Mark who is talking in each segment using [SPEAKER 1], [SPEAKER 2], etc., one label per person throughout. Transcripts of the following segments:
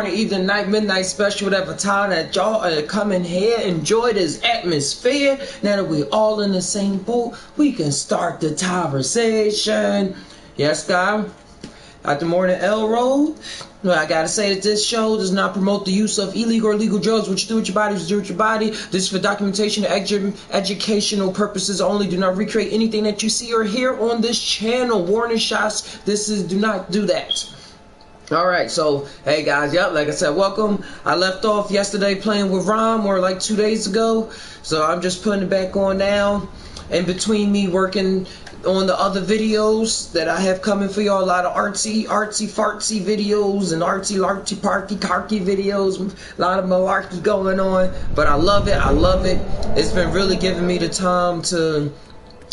[SPEAKER 1] Evening, night, midnight special, whatever time that y'all are coming here, enjoy this atmosphere. Now that we all in the same boat, we can start the conversation. Yes, God. After morning L roll. Well, I gotta say that this show does not promote the use of illegal or legal drugs. What you do with your body, what you do with your body. This is for documentation and educational purposes only. Do not recreate anything that you see or hear on this channel. Warning shots. Do not do that. Alright, so, hey guys, yep, like I said, welcome. I left off yesterday playing with Rime, or like 2 days ago, so I'm just putting it back on now. In between me working on the other videos that I have coming for y'all, a lot of artsy fartsy videos and artsy larky parky carky videos, a lot of malarkey going on, but I love it. It's been really giving me the time to,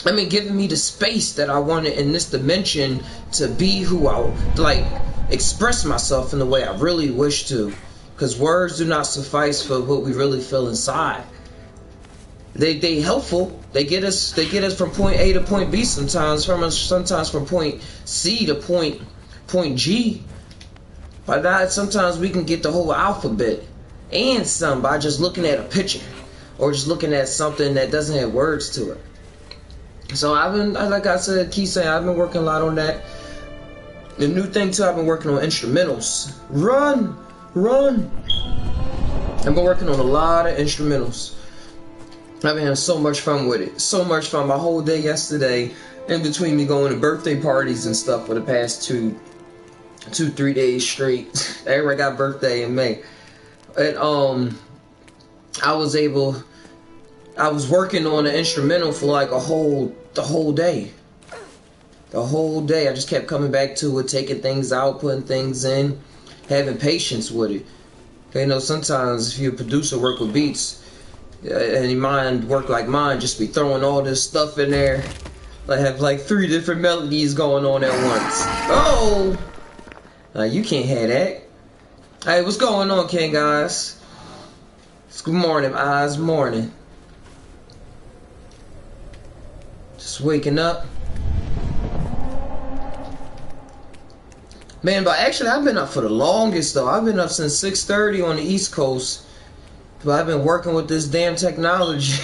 [SPEAKER 1] giving me the space that I wanted in this dimension to be who I, express myself in the way I really wish to, because words do not suffice for what we really feel inside. They helpful. They get us from point A to point B sometimes from point C to point G. But that sometimes we can get the whole alphabet and some by just looking at a picture or just looking at something that doesn't have words to it. So I've been, like I said, I've been working a lot on that. The new thing too, I've been working on instrumentals. Run! I've been working on a lot of instrumentals. I've been having so much fun with it. So much fun. My whole day yesterday, in between me going to birthday parties and stuff for the past 3 days straight. Everybody got birthday in May. And I was working on an instrumental for like the whole day. The whole day, I just kept coming back to it, taking things out, putting things in, having patience with it. You know, sometimes if you're a producer, work with beats, and your mind work like mine, just be throwing all this stuff in there. I have like 3 different melodies going on at once. Oh! You can't have that. Hey, what's going on, King guys? It's good morning, eyes, morning. Just waking up. Man, but actually I've been up for the longest though. I've been up since 6:30 on the East Coast. But I've been working with this damn technology.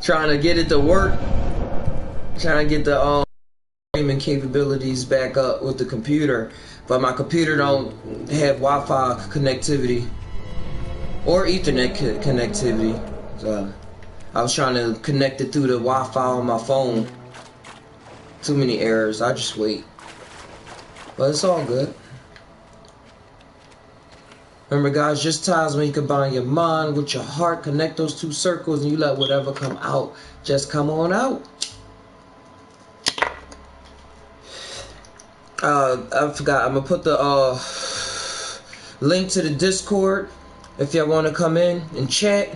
[SPEAKER 1] Trying to get it to work. Trying to get the streaming capabilities back up with the computer. But my computer don't have Wi-Fi connectivity. Or Ethernet connectivity. So I was trying to connect it through the Wi-Fi on my phone. Too many errors. I just wait. But it's all good. Remember guys, just ties when you combine your mind with your heart, connect those 2 circles, and you let whatever come out just come on out. I forgot, I'm gonna put the link to the Discord if y'all wanna come in and chat.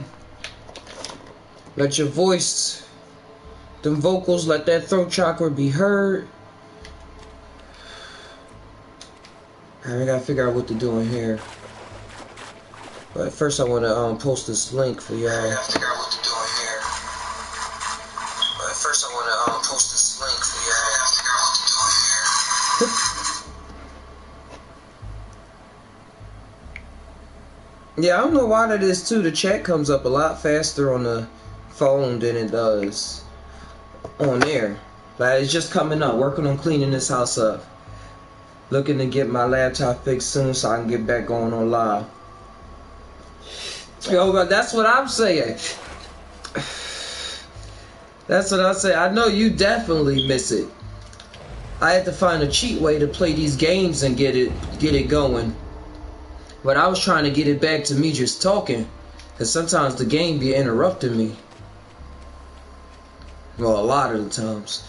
[SPEAKER 1] Let your voice, them vocals, let that throat chakra be heard. I gotta figure out what to do in here. But first I wanna post this link for y'all. I gotta figure out what to do in here. But first I wanna post this link for y'all. I gotta figure out what to do in here. Yeah, I don't know why that is too. The chat comes up a lot faster on the phone than it does on there. Like it's just coming up. Working on cleaning this house up. Looking to get my laptop fixed soon so I can get back going on live. Yo, but that's what I'm saying. That's what I say. I know you definitely miss it. I had to find a cheat way to play these games and get it going. But I was trying to get it back to me just talking, because sometimes the game be interrupting me. Well, a lot of the times.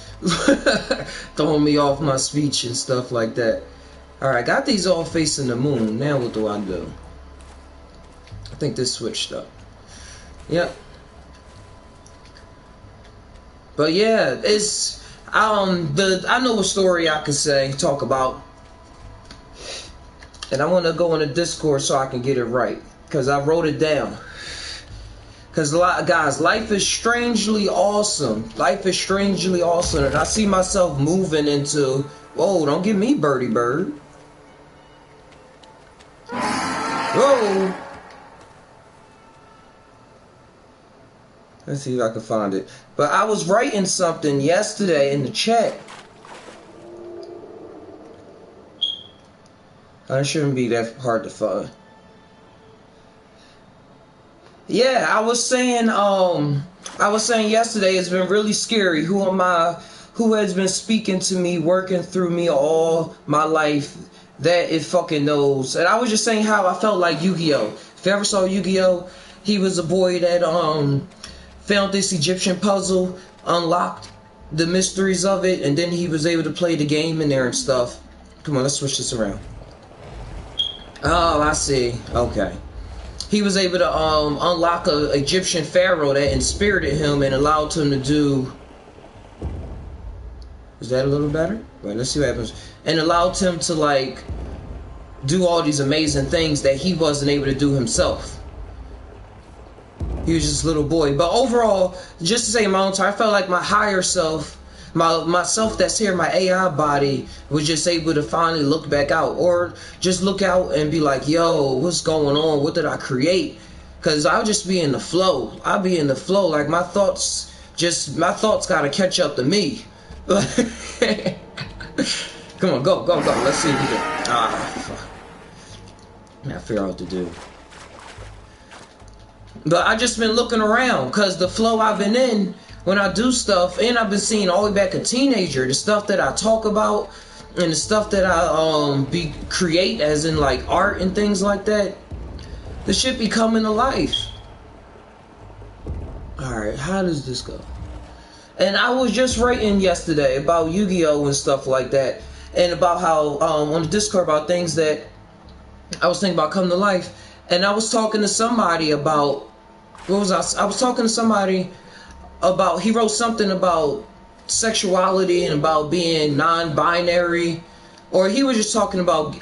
[SPEAKER 1] Throwing me off my speech and stuff like that. Alright, got these all facing the moon. Now what do I do? I think this switched up. Yep. But yeah, it's I know a story I could talk about. And I want to go on the Discord so I can get it right, because I wrote it down. Because guys, life is strangely awesome. Life is strangely awesome. And I see myself moving into, whoa, don't give me birdie bird. Whoa! Let's see if I can find it. But I was writing something yesterday in the chat. It shouldn't be that hard to find. Yeah, I was saying yesterday it's been really scary. Who am I? Who has been speaking to me, working through me all my life? That it fucking knows. And I was just saying how I felt like Yu-Gi-Oh. If you ever saw Yu-Gi-Oh, he was a boy that found this Egyptian puzzle, unlocked the mysteries of it, and then he was able to play the game in there and stuff. Come on, let's switch this around. Oh, I see. Okay. He was able to unlock a Egyptian pharaoh that inspirited him and allowed him to do... Is that a little better? Right, let's see what happens. And allowed him to, like, do all these amazing things that he wasn't able to do himself. He was just a little boy. But overall, just to say my own time, I felt like my higher self, myself that's here, my AI body, was just able to finally look back out, or just look out and be like, yo, what's going on? What did I create? Because I'll just be in the flow. I'll be in the flow. Like my thoughts gotta catch up to me. Come on, go. Let's see if we can. Fuck. I gotta figure out what to do. But I just been looking around, because the flow I've been in when I do stuff, and I've been seeing all the way back a teenager, the stuff that I talk about and the stuff that I create, as in like art and things like that, the shit be coming to life. Alright, how does this go? And I was just writing yesterday about Yu-Gi-Oh and stuff like that, and about how on the Discord about things that I was thinking about coming to life. And I was talking to somebody about, what was I was talking to somebody about, he wrote something about sexuality and about being non-binary, or he was just talking about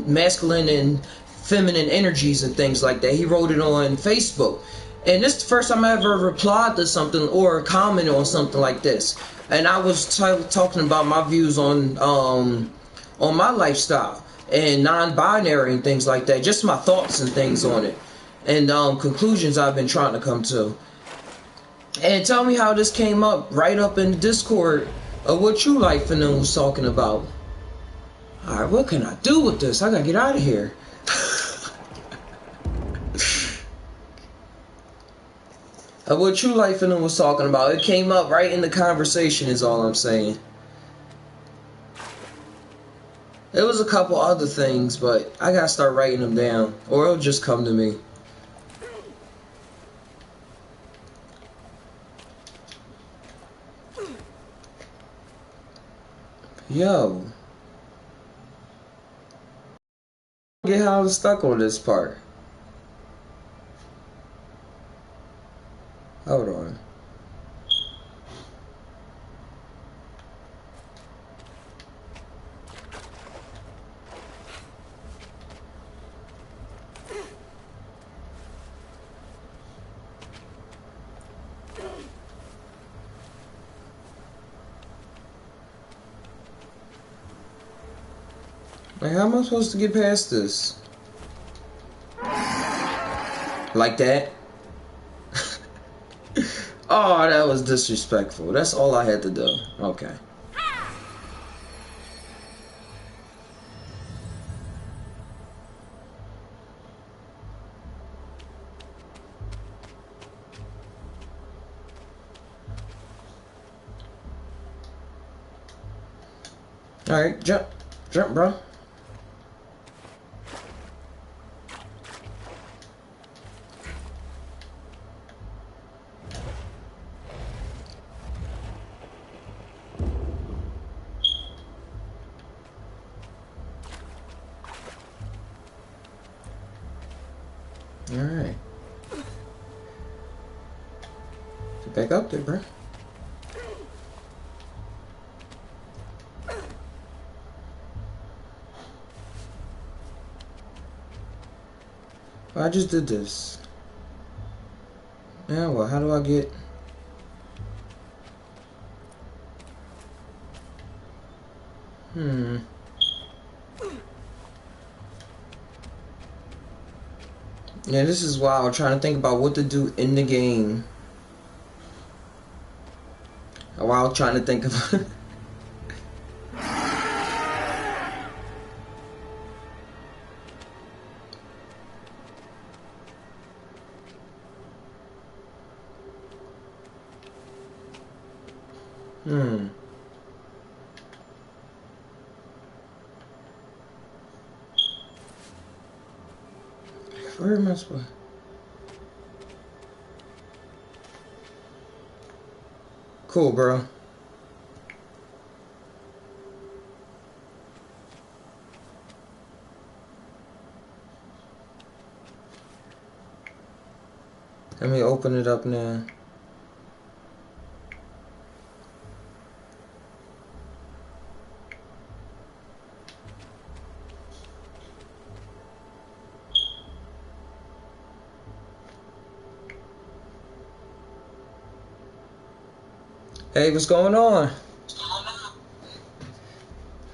[SPEAKER 1] masculine and feminine energies and things like that. He wrote it on Facebook, and this is the first time I ever replied to something or commented on something like this. And I was talking about my views on my lifestyle and non-binary and things like that, just my thoughts and things on it, and conclusions I've been trying to come to. And tell me how this came up right up in Discord of what you like and them was talking about. Alright, what can I do with this? I gotta get out of here. Of what True Life and them was talking about. It came up right in the conversation is all I'm saying. There was a couple other things, but I gotta start writing them down, or it'll just come to me. Yo. Get how I'm stuck on this part. Hold on. Like, how am I supposed to get past this? Like that? Oh, that was disrespectful. That's all I had to do. Okay. Alright, jump, bro. Alright. Get back up there, bro. I just did this. Now what? How do I get... Yeah, this is wild. Trying to think about what to do in the game. While trying to think of. Where am I supposed? Cool, bro. Let me open it up now. Hey, what's going on?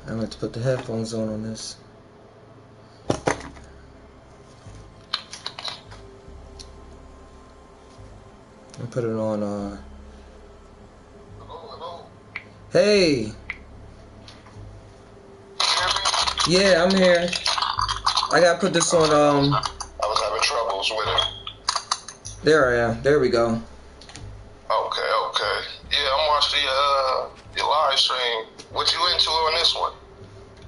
[SPEAKER 1] I'm going to put the headphones on this. And put it on, Hey! Yeah, I'm here. I gotta put this on,
[SPEAKER 2] I was having troubles with it.
[SPEAKER 1] There I am. There we go.
[SPEAKER 2] Okay. Yeah, I'm watching your live stream. What you into on this one?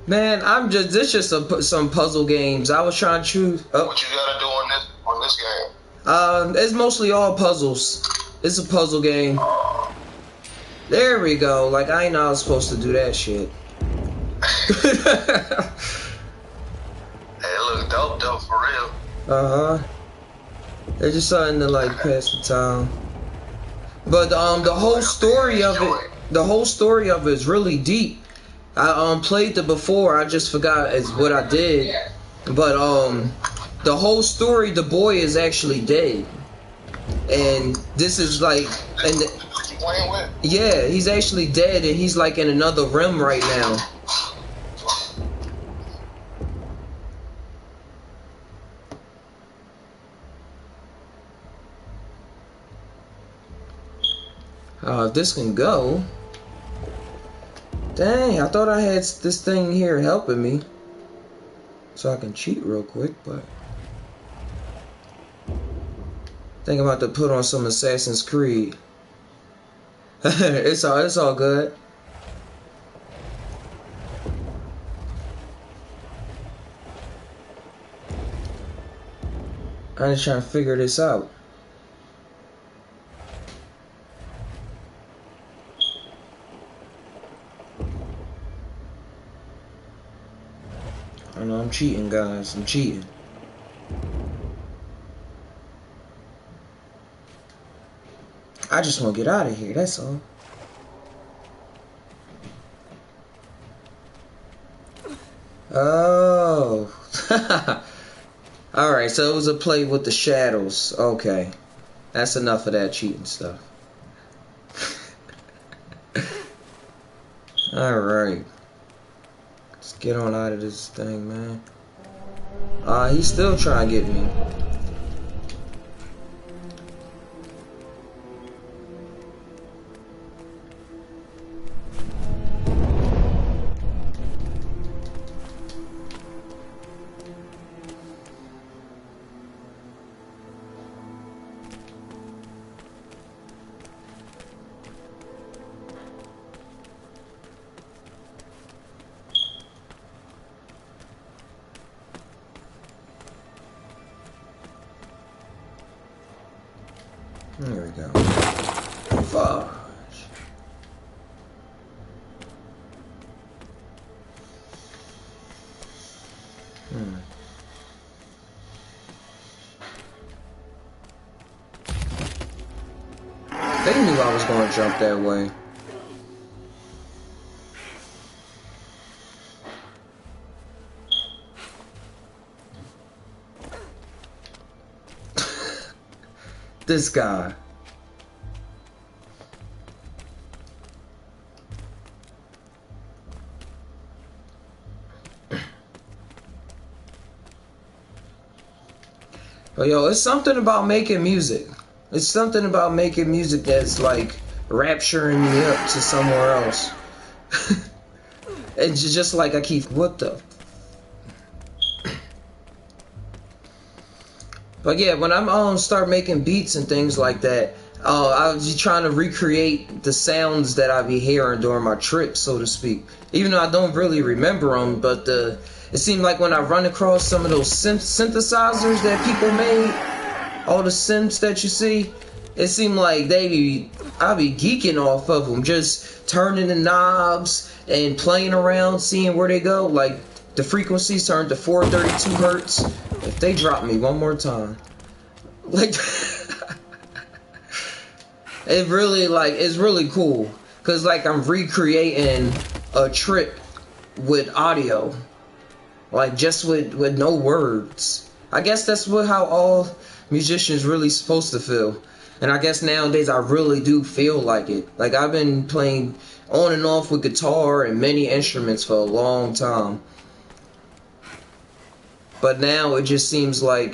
[SPEAKER 1] Man, this just some puzzle games. I was trying to choose. Oh.
[SPEAKER 2] What you gotta do on this game?
[SPEAKER 1] It's mostly all puzzles. It's a puzzle game. There we go. Like, I ain't know I was supposed to do that shit.
[SPEAKER 2] Hey, it look dope though, for real.
[SPEAKER 1] It's just something to like pass the time. But the whole story of it is really deep. I played it before. I just forgot what I did. But the whole story, the boy is actually dead, and this is like, yeah, he's actually dead, and he's like in another realm right now. If this can go. Dang, I thought I had this thing here helping me. So I can cheat real quick, but I think I'm about to put on some Assassin's Creed. It's all good. I'm just trying to figure this out. I know I'm cheating, guys. I'm cheating. I just want to get out of here, that's all. Oh. Alright, so it was a play with the shadows. Okay. That's enough of that cheating stuff. Alright. Let's get on out of this thing, man. He's still trying to get me. There we go. Fudge. They knew I was going to jump that way. This guy. But yo, it's something about making music. It's something about making music that's like rapturing me up to somewhere else. It's just like I keep, what the? But yeah, when I'm start making beats and things like that, I was just trying to recreate the sounds that I be hearing during my trip, so to speak. Even though I don't really remember them, but it seemed like when I run across some of those synthesizers that people made, all the synths that you see, it seemed like I be geeking off of them, just turning the knobs and playing around, seeing where they go. Like the frequencies turned to 432 hertz. If they drop me one more time, like it really it's really cool, cause like I'm recreating a trip with audio, like just with no words. I guess that's how all musicians really supposed to feel. And I guess nowadays I really do feel like it. Like I've been playing on and off with guitar and many instruments for a long time. But now it just seems like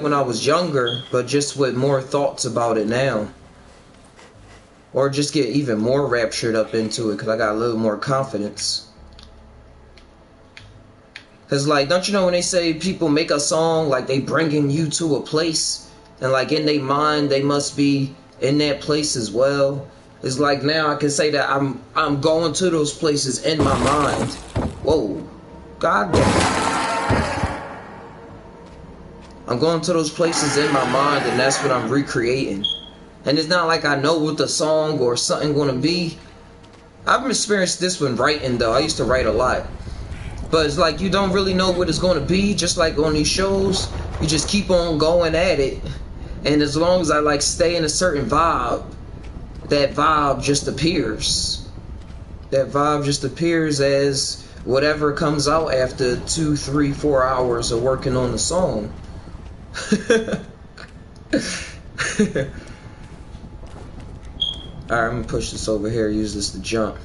[SPEAKER 1] when I was younger, but just with more thoughts about it now. Or just get even more raptured up into it because I got a little more confidence. Cause like, don't you know when they say people make a song, like they bringing you to a place, and like in their mind they must be in that place as well. It's like now I can say that I'm going to those places in my mind. Whoa, god damn. I'm going to those places in my mind, and that's what I'm recreating. And it's not like I know what the song or something gonna be. I've experienced this when writing though. I used to write a lot. But it's like you don't really know what it's gonna be, just like on these shows. You just keep on going at it. And as long as I like stay in a certain vibe, that vibe just appears. That vibe just appears as whatever comes out after 2, 3, 4 hours of working on the song. Alright, I'm gonna push this over here, use this to jump.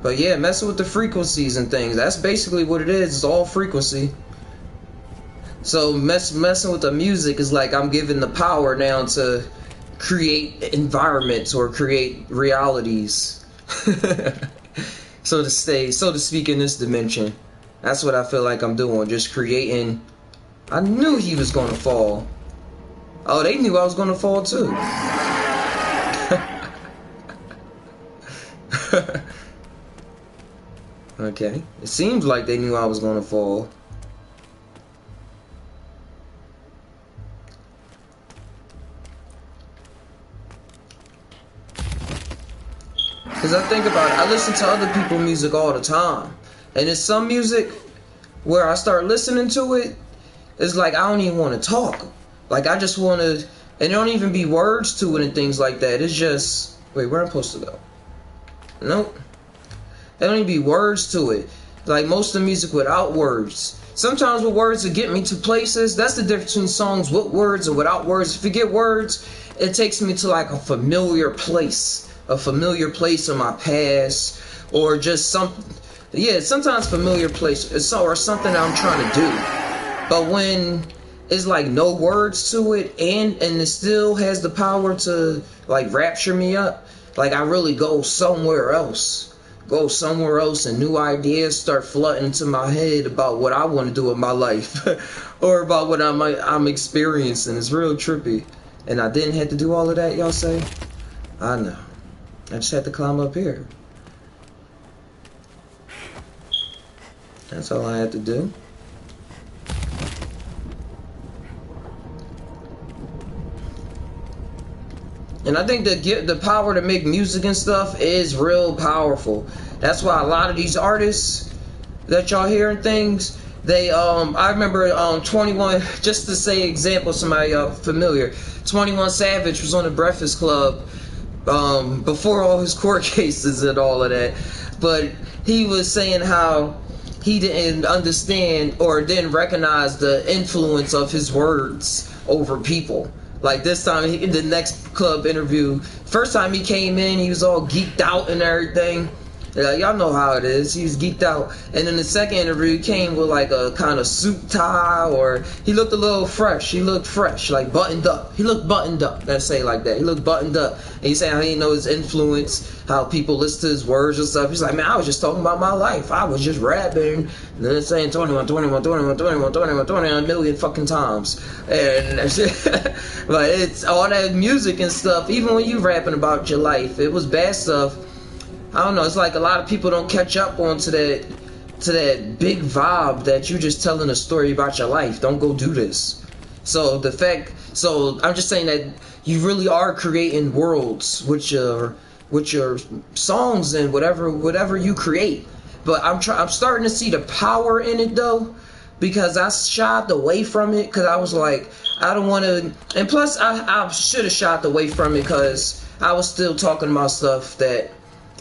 [SPEAKER 1] But yeah, messing with the frequencies and things, that's basically what it is. It's all frequency. So messing with the music is like I'm giving the power now to create environments or create realities. so to speak, in this dimension. That's what I feel like I'm doing, just creating. I knew he was gonna fall. Oh, they knew I was gonna fall too. Okay, it seems like they knew I was gonna fall. Because I think about it, I listen to other people's music all the time. And there's some music where I start listening to it, it's like I don't even want to talk. Like I just want to, and there don't even be words to it and things like that. It's just, wait, where am I supposed to go? Nope. There don't even be words to it. Like most of the music without words. Sometimes with words that get me to places. That's the difference between songs with words and without words. If you get words, it takes me to like a familiar place. A familiar place in my past. Or just something. Yeah, sometimes familiar place. Or something that I'm trying to do. But when it's like no words to it and it still has the power to like rapture me up. Like I really go somewhere else. Go somewhere else and new ideas start flooding into my head about what I want to do with my life or about what I'm experiencing. It's real trippy. And I didn't have to do all of that, y'all say? I know. I just had to climb up here. That's all I had to do. And I think the power to make music and stuff is real powerful. That's why a lot of these artists that y'all hearing things, they I remember 21, just to say example, somebody familiar, 21 Savage was on the Breakfast Club before all his court cases and all of that. But he was saying how he didn't understand or didn't recognize the influence of his words over people. Like this time, in the next club interview, first time he came in, he was all geeked out and everything. Y'all know how it is. He was geeked out. And then the second interview, he came with like a kind of suit tie, or he looked a little fresh. He looked fresh, like buttoned up. He looked buttoned up. Let's say it like that. He looked buttoned up. And he's saying how he knows his influence, how people listen to his words and stuff. He's like, man, I was just talking about my life. I was just rapping. And then it's saying 21, 21, 21, 21, 21, 21 a million fucking times. And that's it. But it's all that music and stuff. Even when you rapping about your life, it was bad stuff. I don't know, it's like a lot of people don't catch up onto that big vibe that you just telling a story about your life. Don't go do this. So I'm just saying that you really are creating worlds with your songs and whatever you create. But I'm starting to see the power in it though, because I shied away from it because I was like, I don't want to, and plus I should have shied away from it because I was still talking about stuff that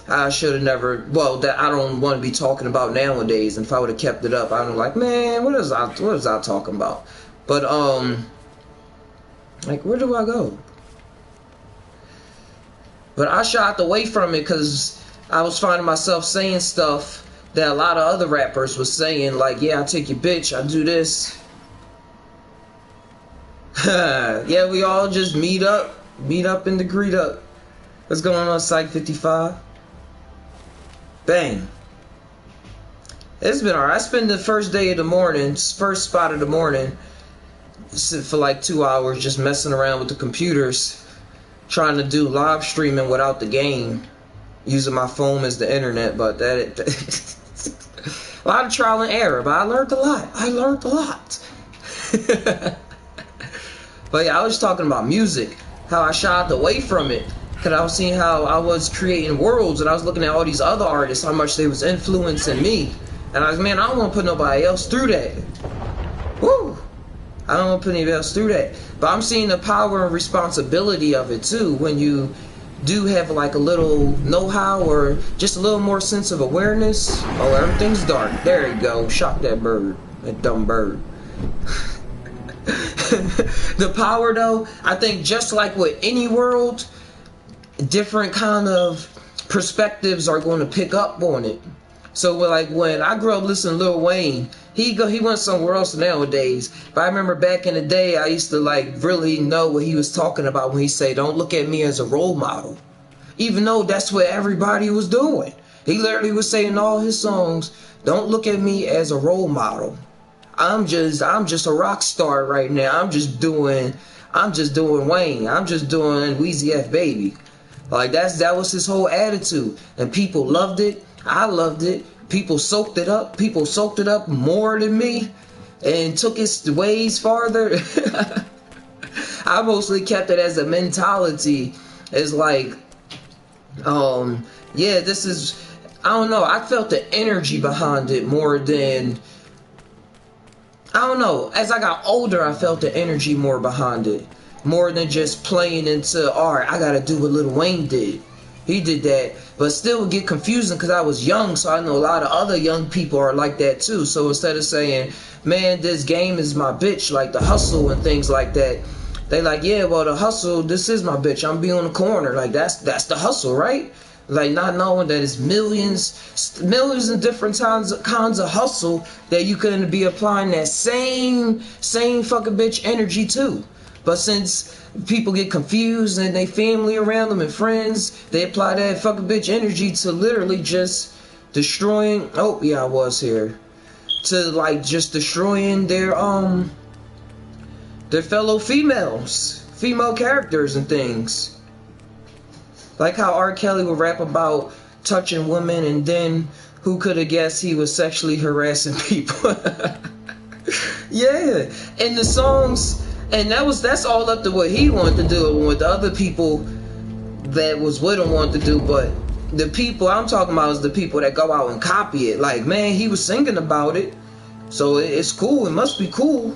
[SPEAKER 1] I should have never, well, that I don't want to be talking about nowadays. And if I would have kept it up, I'd be like, man, what is I talking about? But like, where do I go? But I shied away from it because I was finding myself saying stuff that a lot of other rappers was saying, like, yeah, I take your bitch, I do this. Yeah, we all just meet up and the greet up. What's going on, Psych 55? Bang. It's been alright. I spent the first day of the morning, first spot of the morning, for like 2 hours just messing around with the computers, trying to do live streaming without the game, using my phone as the internet. But a lot of trial and error, but I learned a lot. But yeah, I was talking about music, how I shied away from it. Because I was seeing how I was creating worlds, and I was looking at all these other artists, how much they was influencing me. And I was, man, I don't want to put nobody else through that. Woo! I don't want to put anybody else through that. But I'm seeing the power and responsibility of it too, when you do have like a little know-how or just a little more sense of awareness. Oh, everything's dark. There you go. Shot that bird. That dumb bird. The power though, I think just like with any world, different kind of perspectives are going to pick up on it. So like when I grew up listening to Lil Wayne, he went somewhere else nowadays. But I remember back in the day, I used to like really know what he was talking about when he said, don't look at me as a role model. Even though that's what everybody was doing. He literally was saying in all his songs, don't look at me as a role model. I'm just a rock star right now. I'm just doing Wayne. I'm just doing Weezy F Baby. Like that was his whole attitude, and people loved it. I loved it. People soaked it up. People soaked it up more than me, and took it ways farther. I mostly kept it as a mentality. It's like, yeah, this is, I don't know. I felt the energy behind it more than, I don't know. As I got older, I felt the energy more behind it. More than just playing into, alright, I gotta do what Lil Wayne did. He did that. But still would get confusing because I was young, so I know a lot of other young people are like that too. So instead of saying, man, this game is my bitch, like the hustle and things like that, they like, yeah, well, the hustle, this is my bitch. I'm be on the corner. Like, that's the hustle, right? Like, not knowing that it's millions and different kinds of hustle that you can be applying that same fucking bitch energy to. But since people get confused and they family around them and friends, they apply that fucking bitch energy to literally just destroying, oh yeah, I was here, to like just destroying their fellow female characters and things. Like how R. Kelly would rap about touching women, and then who could have guessed he was sexually harassing people? Yeah, and the songs. And that's all up to what he wanted to do, and what the other people that was with him wanted to do. But the people I'm talking about is the people that go out and copy it. Like, man, he was singing about it, so it's cool. It must be cool.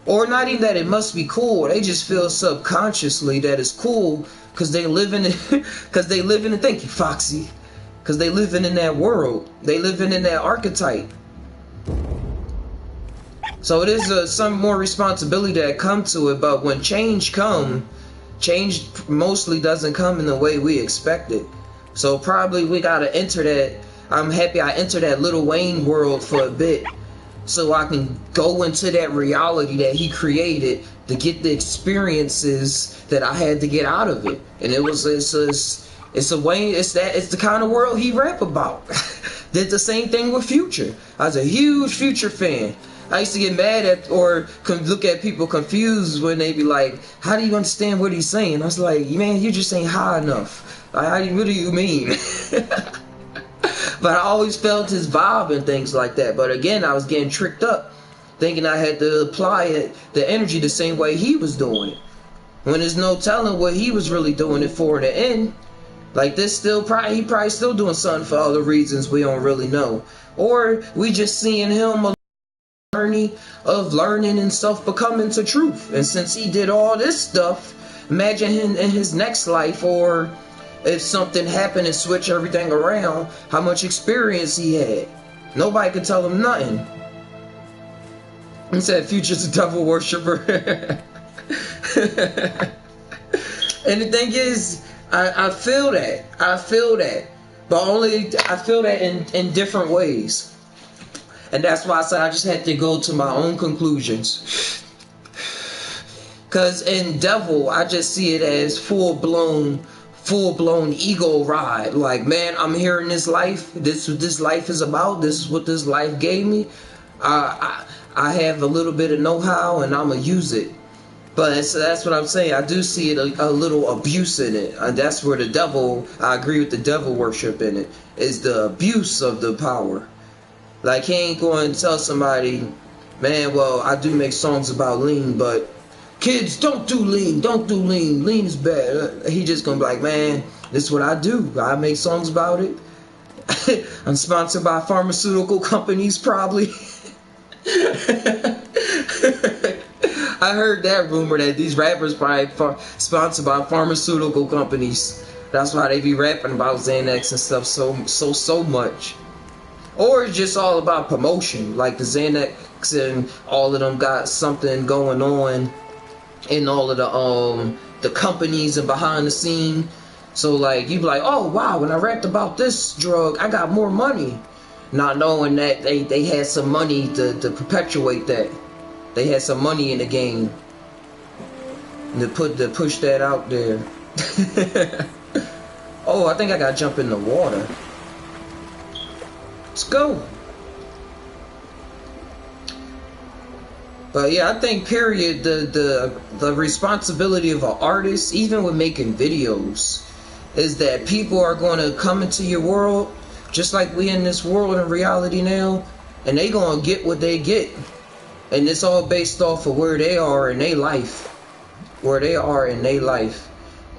[SPEAKER 1] Or not even that it must be cool. They just feel subconsciously that it's cool because they live in it. Because they live in it. Thank you, Foxy. because they living in that world. They living in that archetype. So it is some more responsibility that come to it, but when change mostly doesn't come in the way we expect it. So probably we gotta enter that. I'm happy I entered that Lil Wayne world for a bit, so I can go into that reality that he created to get the experiences that I had to get out of it. And it's a Wayne. It's the kind of world he rap about. Did the same thing with Future. I was a huge Future fan. I used to get mad at or look at people confused when they be like, how do you understand what he's saying? I was like, man, you just ain't high enough. Like, what do you mean? But I always felt his vibe and things like that. But again, I was getting tricked up, thinking I had to apply it, the energy the same way he was doing it. When there's no telling what he was really doing it for in the end. Like this he probably still doing something for other reasons we don't really know. Or we just seeing him a journey of learning and stuff becoming to truth. And since he did all this stuff, imagine him in his next life, or if something happened and switch everything around, how much experience he had. Nobody could tell him nothing. He said Future's a devil worshiper. And the thing is, I feel that. But I feel that in different ways. And that's why I said I just had to go to my own conclusions. Because in Devil, I just see it as full-blown ego ride. Like, man, I'm here in this life. This is what this life is about. This is what this life gave me. I have a little bit of know-how, and I'm going to use it. But that's what I'm saying. I do see it a little abuse in it. And that's where the devil, I agree with the devil worship in it, is the abuse of the power. Like, he ain't going to tell somebody, man, well, I do make songs about lean, but kids, don't do lean. Lean is bad. He just going to be like, man, this is what I do. I make songs about it. I'm sponsored by pharmaceutical companies, probably. I heard that rumor that these rappers probably sponsored by pharmaceutical companies. That's why they be rapping about Xanax and stuff so much. Or it's just all about promotion, like the Xanax and all of them got something going on in all of the companies and behind the scene. So like you be like, oh wow, when I rapped about this drug, I got more money. Not knowing that they had some money to perpetuate that. They had some money in the game to push that out there. Oh, I think I gotta jump in the water. Let's go. But yeah, I think period the responsibility of an artist, even with making videos, is that people are going to come into your world just like we in this world in reality now, and they gonna get what they get, and it's all based off of where they are in their life,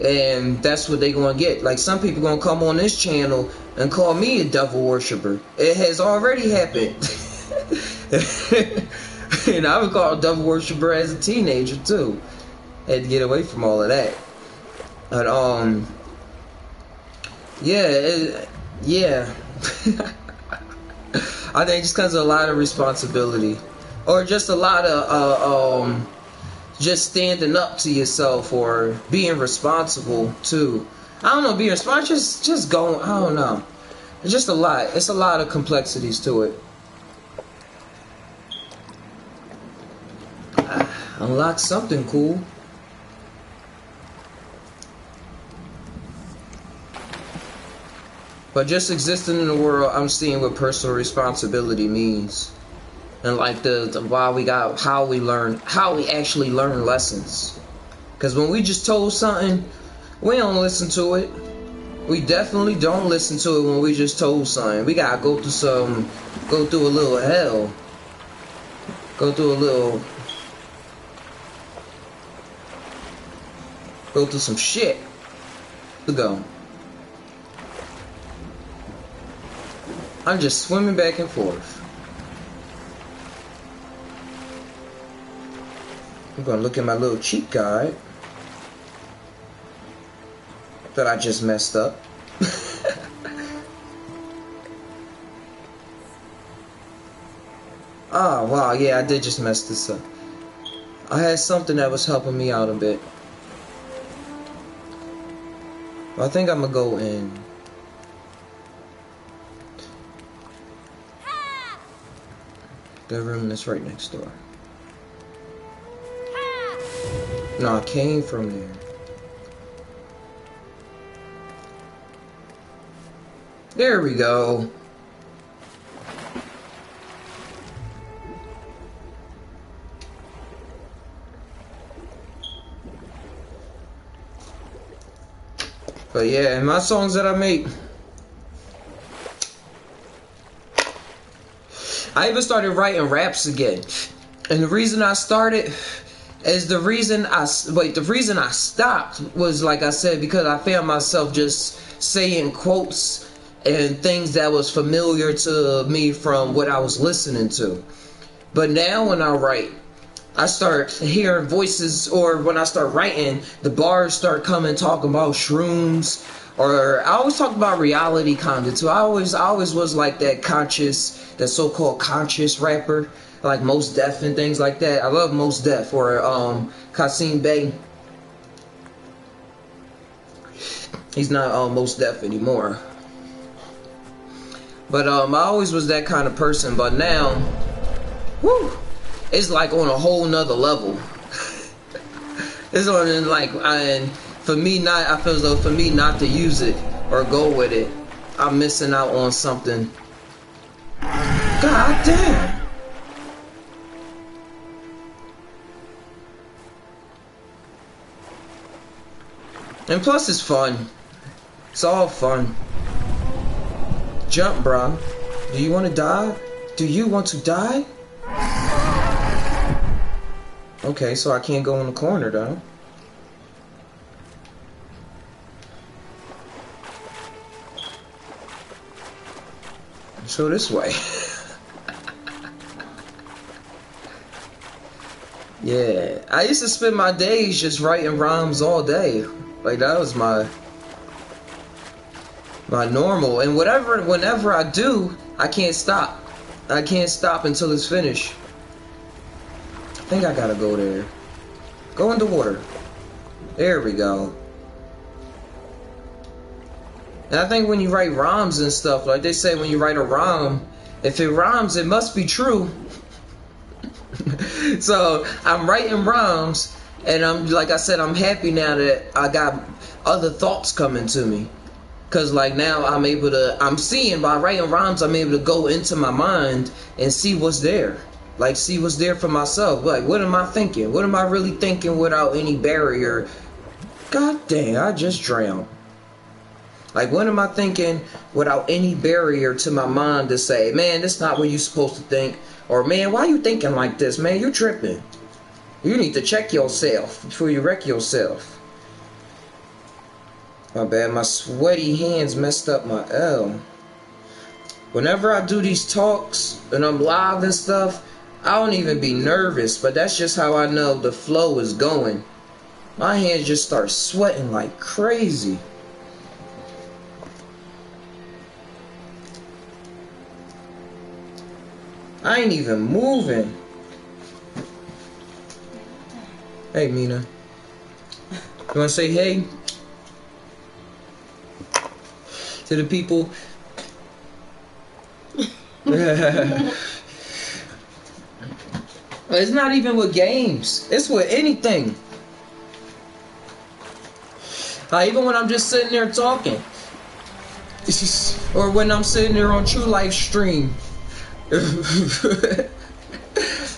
[SPEAKER 1] and that's what they gonna get. Like some people gonna come on this channel and call me a devil worshiper. It has already happened. And I was called a devil worshiper as a teenager too. Had to get away from all of that. But yeah. I think just because of a lot of responsibility, or just a lot of just standing up to yourself, or being responsible too. I don't know, being responsible, just going, I don't know. It's just a lot. It's a lot of complexities to it. Unlock something cool. But just existing in the world, I'm seeing what personal responsibility means. And like how we actually learn lessons. Because when we just told something, we don't listen to it. We definitely don't listen to it when we just told something. We gotta go through a little hell. Go through some shit to go. I'm just swimming back and forth. I'm gonna look at my little cheat guide that I just messed up. Oh, wow, yeah, I did just mess this up. I had something that was helping me out a bit. I think I'm gonna go in. The room that's right next door. No, I came from there. There we go. But yeah, and my songs that I make, I even started writing raps again. And the reason I started is the reason I stopped was, like I said, because I found myself just saying quotes and things that was familiar to me from what I was listening to. But now when I write, I start hearing voices, or when I start writing, the bars start coming talking about shrooms, or I always talk about reality kind of too. I always was like that that so-called conscious rapper, like Mos Def and things like that. I love Mos Def, or Kasim Bey. He's not Mos Def anymore. But I always was that kind of person, but now, whew, it's like on a whole nother level. It's on like, and for me not, I feel as though for me not to use it or go with it, I'm missing out on something. God damn. And plus it's fun. It's all fun. Jump, bro. Do you want to die? Do you want to die? Okay, so I can't go in the corner though. So this way. Yeah, I used to spend my days just writing rhymes all day. Like that was my normal, and whenever I do, I can't stop. I can't stop until it's finished. I think I gotta go there. Go in the water. There we go. And I think when you write rhymes and stuff, like they say when you write a rhyme, if it rhymes, it must be true. So I'm writing rhymes, and I'm, like I said, I'm happy now that I got other thoughts coming to me. Cause like now I'm seeing, by writing rhymes, I'm able to go into my mind and see what's there. Like see what's there for myself. Like what am I thinking? What am I really thinking without any barrier? God dang, I just drowned. Like what am I thinking without any barrier to my mind to say, man, that's not what you're supposed to think. Or man, why you thinking like this? Man, you tripping. You need to check yourself before you wreck yourself. My bad, my sweaty hands messed up my L. Whenever I do these talks and I'm live and stuff, I don't even be nervous, but that's just how I know the flow is going. My hands just start sweating like crazy. I ain't even moving. Hey, Mina. You wanna say hey? To the people. It's not even with games. It's with anything. Even when I'm just sitting there talking. Or when I'm sitting there on True Life stream.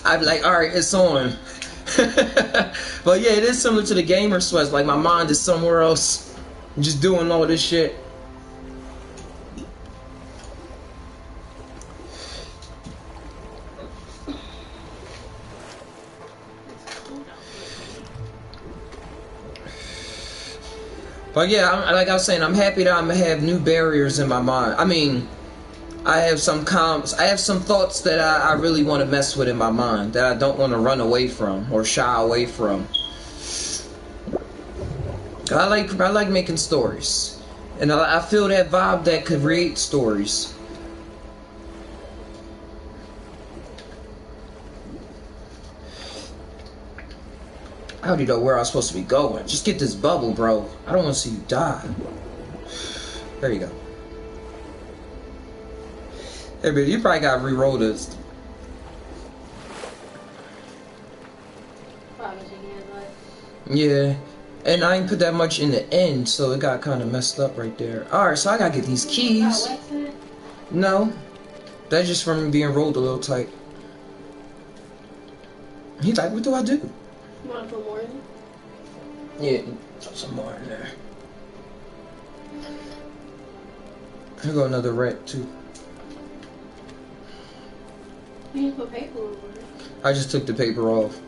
[SPEAKER 1] I'm like, alright, it's on. But yeah, it is similar to the gamer sweats. Like my mind is somewhere else, just doing all this shit. But yeah, like I was saying, I'm happy that I'm gonna have new barriers in my mind. I mean, I have some thoughts that I really want to mess with in my mind, that I don't want to run away from or shy away from. I like making stories, and I feel that vibe that could create stories. I already know where I'm supposed to be going. Just get this bubble, bro. I don't want to see you die. There you go. Hey, man, you probably got to re-roll this. Yeah. And I ain't put that much in the end, so it got kind of messed up right there. Alright, so I gotta get these keys. No. That's just from being rolled a little tight. He's like, what do I do?
[SPEAKER 3] You want to put more in?
[SPEAKER 1] Yeah, throw some more in there. Here go another rat too.
[SPEAKER 3] You need to put paper over it.
[SPEAKER 1] I just took the paper off.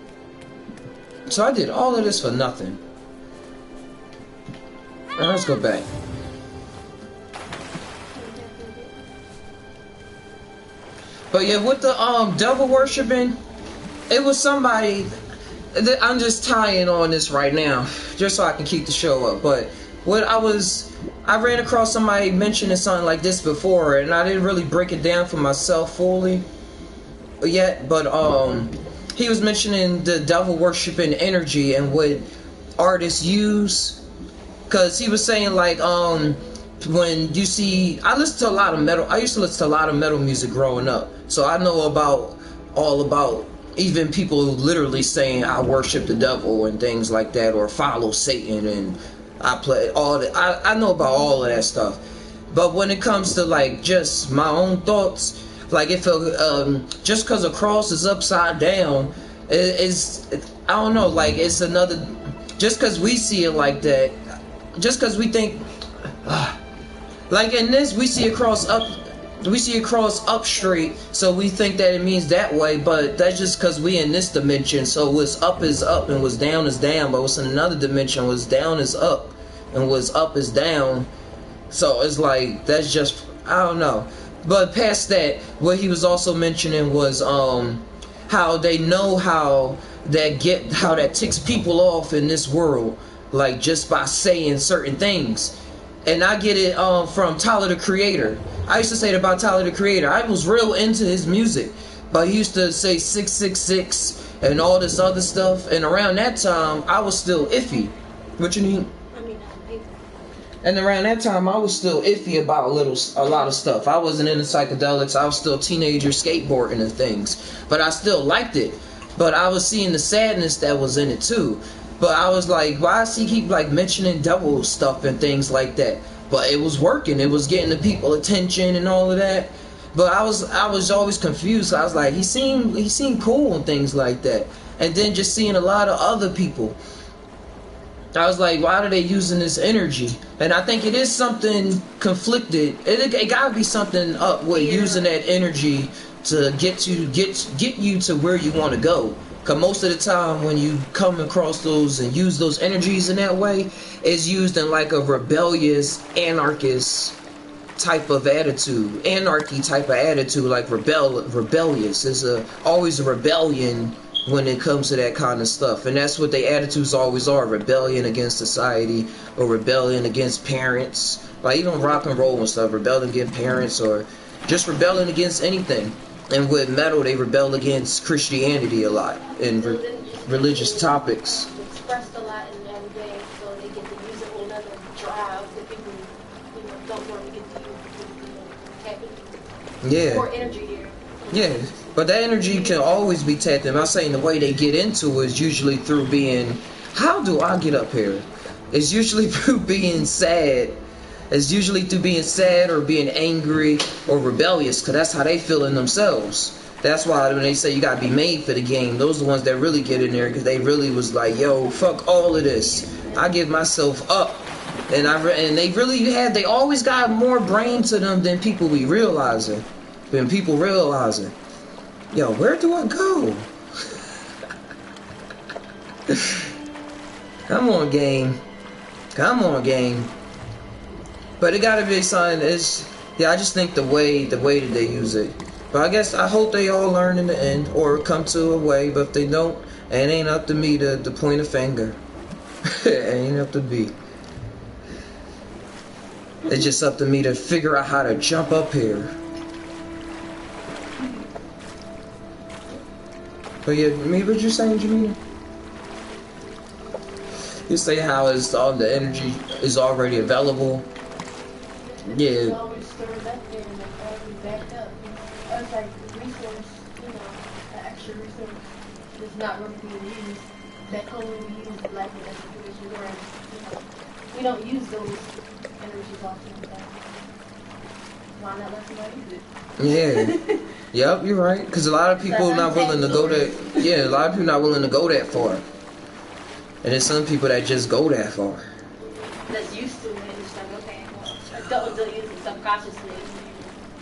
[SPEAKER 1] So I did all of this for nothing. Now let's go back. But yeah, with the devil worshiping, it was somebody. I'm just tying on this right now, just so I can keep the show up. But what I ran across somebody mentioning something like this before, and I didn't really break it down for myself fully yet. But he was mentioning the devil worshiping energy and what artists use, because he was saying like when you see, I listen to a lot of metal. I used to listen to a lot of metal music growing up, so I know all about even people literally saying I worship the devil and things like that, or follow Satan, and I play all that. I know about all of that stuff. But when it comes to like just my own thoughts, like if just because a cross is upside down, I don't know, like it's another. Just because we see it like that, just because we think. Like in this, we see a cross up straight, so we think that it means that way, but that's just because we in this dimension, so what's up is up and what's down is down, but what's in another dimension, what's down is up and what's up is down. So it's like, that's just, I don't know. But past that, what he was also mentioning was how they know how that ticks people off in this world, like just by saying certain things. And I get it from Tyler the Creator. I used to say it about Tyler the Creator. I was real into his music, but he used to say 666 and all this other stuff. And around that time, I was still iffy. What you mean? And around that time, I was still iffy about a lot of stuff. I wasn't into psychedelics. I was still a teenager skateboarding and things, but I still liked it. But I was seeing the sadness that was in it too. But I was like, why does he keep like mentioning devil stuff and things like that? But it was working. It was getting the people attention and all of that. But I was always confused. I was like, he seemed cool and things like that. And then just seeing a lot of other people, I was like, why are they using this energy? And I think it is something conflicted. It gotta be something up with using that energy to get you to where you want to go. Because most of the time when you come across those and use those energies in that way, it's used in like a rebellious, anarchist type of attitude. Anarchy type of attitude, like rebellious. There's always a rebellion when it comes to that kind of stuff. And that's what their attitudes always are. Rebellion against society, or rebellion against parents. Like even rock and roll and stuff, rebelling against parents, or just rebelling against anything. And with metal, they rebel against Christianity a lot and religious topics.
[SPEAKER 3] Expressed a lot in every day, so they get to use a whole other drive that people, don't want to get to use.
[SPEAKER 1] Yeah.
[SPEAKER 3] More energy here.
[SPEAKER 1] Yeah, but that energy can always be tapped in. I'm saying the way they get into it is usually through being. How do I get up here? It's usually through being sad. It's usually through being sad or being angry or rebellious, because that's how they feel in themselves. That's why when they say you gotta be made for the game, those are the ones that really get in there, because they really was like, yo, fuck all of this. I give myself up. And they always got more brain to them than people be realizing. Than people realizing. Yo, where do I go? Come on, game. Come on, game. But it gotta be something. I just think the way that they use it. But I hope they all learn in the end, or come to a way. But if they don't, it ain't up to me to point a finger. It ain't up to me. It's just up to me to figure out how to jump up here. But yeah, me, what you saying, Jamina? You say how is all the energy is already available. Yeah.
[SPEAKER 3] It's always stored up there and it's already backed up. It's like resource, an extra resource that's not really being used. That can only be used like in a situation where, we don't use those energies often. Why not let somebody use it?
[SPEAKER 1] Yeah. Yep, you're right. Because a lot of people not willing to go that. Yeah, a lot of people not willing to go that far. And there's some people that just go that far.
[SPEAKER 3] That's used to it. It's like, okay, well, adults don't use it subconsciously.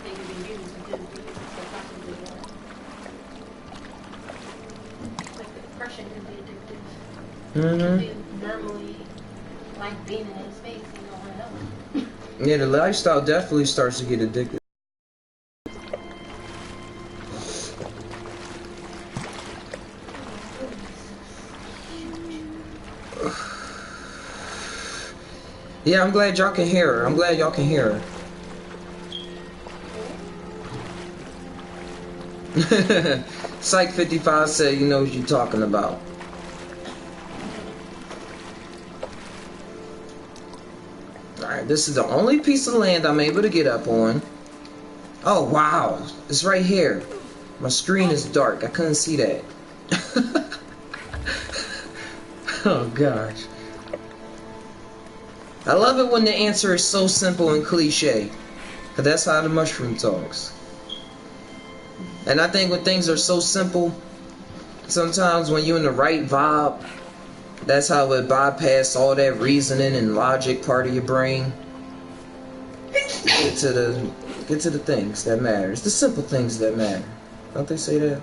[SPEAKER 3] They can be used because they use it subconsciously. Like depression can be addictive. Normally, like being in that space, you know what else.
[SPEAKER 1] Yeah, the lifestyle definitely starts to get addictive. Yeah, I'm glad y'all can hear her. I'm glad y'all can hear her. Psych 55 said you know what you're talking about. Alright, this is the only piece of land I'm able to get up on. Oh, wow. It's right here. My screen is dark. I couldn't see that. Oh, gosh. I love it when the answer is so simple and cliche. Because that's how the mushroom talks. And I think when things are so simple, sometimes when you're in the right vibe, that's how it bypass all that reasoning and logic part of your brain. Get to the things that matter. It's the simple things that matter. Don't they say that?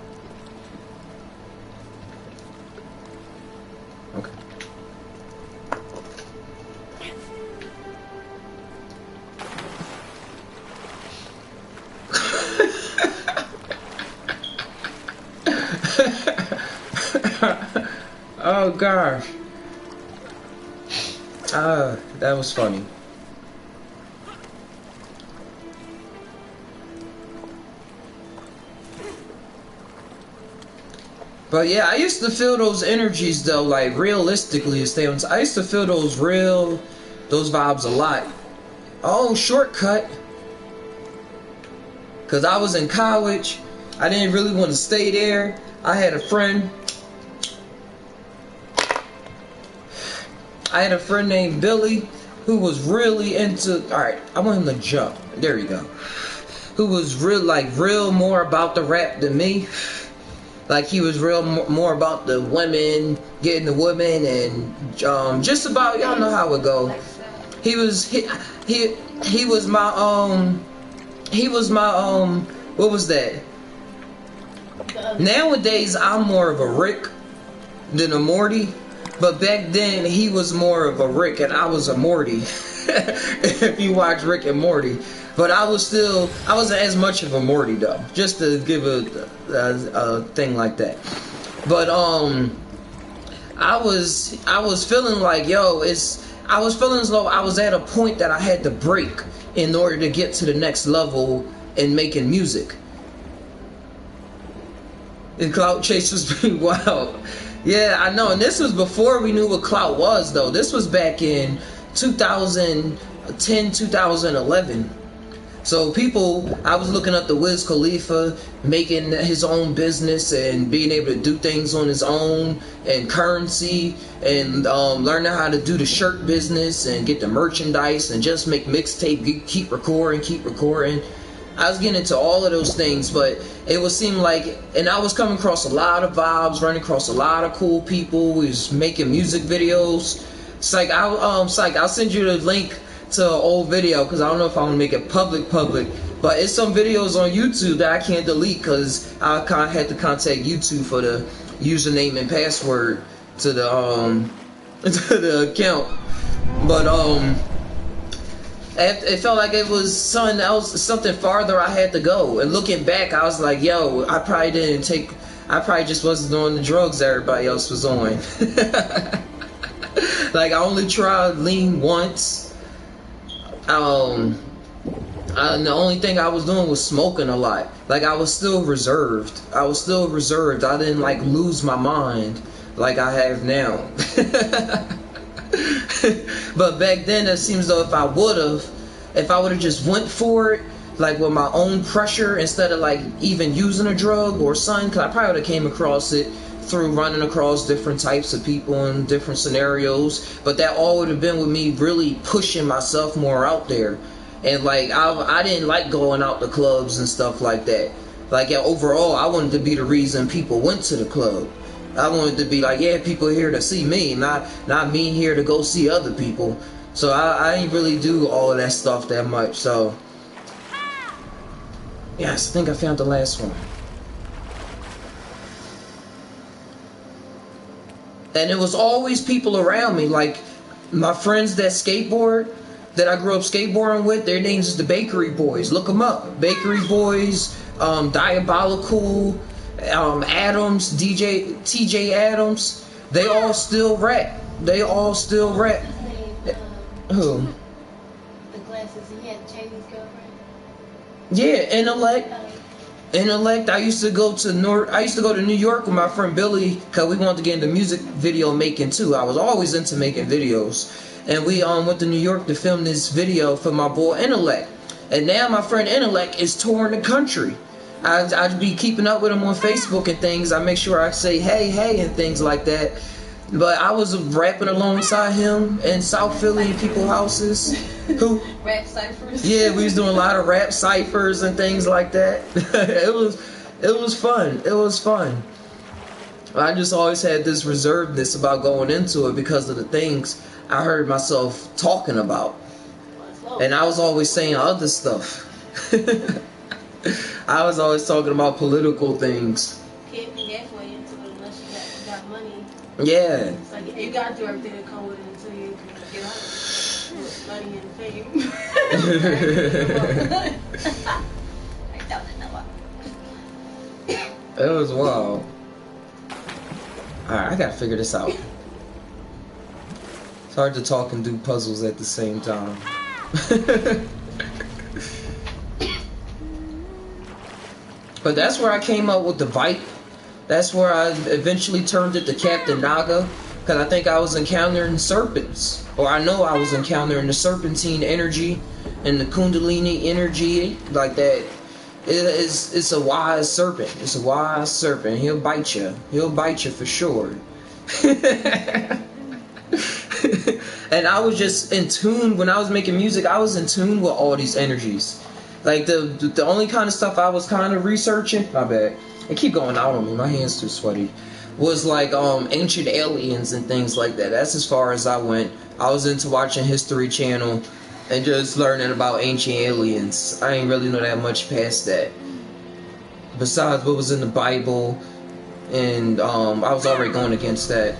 [SPEAKER 1] Okay. Oh gosh. That was funny. But yeah, I used to feel those energies though, like realistically, I used to feel those vibes a lot. Oh, shortcut. Cause I was in college, I didn't really want to stay there. I had a friend named Billy who was really into, alright, I want him to jump. There you go. Who was real more about the rap than me. Like he was more about the women, getting the women, and just about, y'all know how it go. He was my what was that? Nowadays I'm more of a Rick than a Morty, but back then he was more of a Rick and I was a Morty. If you watch Rick and Morty. But I wasn't as much of a Morty though, just to give a thing like that. But I was feeling like, I was feeling as though I was at a point that I had to break in order to get to the next level in making music. And clout chase was pretty wild. Yeah, I know, and this was before we knew what clout was though. This was back in 2010, 2011. So I was looking up the Wiz Khalifa making his own business and being able to do things on his own, and currency, and learning how to do the shirt business and get the merchandise and just make mixtape, keep recording. I was getting into all of those things, but it would seem like, and I was coming across a lot of vibes, running across a lot of cool people. We was making music videos. Psych, I'll send you the link to an old video because I don't know if I want to make it public, but it's some videos on YouTube that I can't delete because I had to contact YouTube for the username and password to the to the account. But it felt like it was something farther I had to go. And looking back, I was like, I probably just wasn't doing the drugs everybody else was on. Like I only tried lean once. The only thing I was doing was smoking a lot. Like I was still reserved. I didn't like lose my mind like I have now. But back then, it seems though if I would have just went for it, like with my own pressure instead of like even using a drug or something, because I probably would have came across it through running across different types of people in different scenarios. But that all would have been with me really pushing myself more out there. And like I didn't like going out to clubs and stuff like that. Like, yeah, overall, I wanted to be the reason people went to the club. I wanted to be like, yeah, people are here to see me, not me here to go see other people. So I didn't really do all of that stuff that much. So yes, I think I found the last one. And it was always people around me, like my friends that skateboard, that I grew up skateboarding with. Their names is the Bakery Boys. Look them up. Bakery Boys, Diabolical, Adams, TJ Adams. They all still rap. They all still rap. Who?
[SPEAKER 3] The glasses. He had Chinese girlfriend.
[SPEAKER 1] Yeah, Intellect. I used to go to New York with my friend Billy because we wanted to get into music video making too. I was always into making videos, and we went to New York to film this video for my boy Intellect. And now my friend Intellect is touring the country. I'd be keeping up with him on Facebook and things. I make sure I say hey and things like that. But I was rapping alongside him in South Philly in people's houses. Who?
[SPEAKER 3] Rap ciphers.
[SPEAKER 1] Yeah, we was doing a lot of rap ciphers and things like that. It was fun. It was fun. I just always had this reservedness about going into it because of the things I heard myself talking about. And I was always saying other stuff. I was always talking about political things.
[SPEAKER 3] Can't be halfway into it unless you got money.
[SPEAKER 1] Yeah.
[SPEAKER 3] It's like you gotta do everything that comes with it until you can get out with money and fame. I don't know.
[SPEAKER 1] It was wild. Alright, I gotta figure this out. It's hard to talk and do puzzles at the same time. But that's where I came up with the Vipe. That's where I eventually turned it to Captain NAga, because I think I was encountering serpents. Or I know I was encountering the serpentine energy and the kundalini energy like that. It's a wise serpent. It's a wise serpent. He'll bite you. He'll bite you for sure. And I was just in tune when I was making music. I was in tune with all these energies. Like the only kind of stuff I was kind of researching, my bad, I keep going out on me, my hand's too sweaty, was like ancient aliens and things like that. That's as far as I went. I was into watching History Channel and just learning about ancient aliens. I ain't really know that much past that. Besides what was in the Bible, and I was already going against that.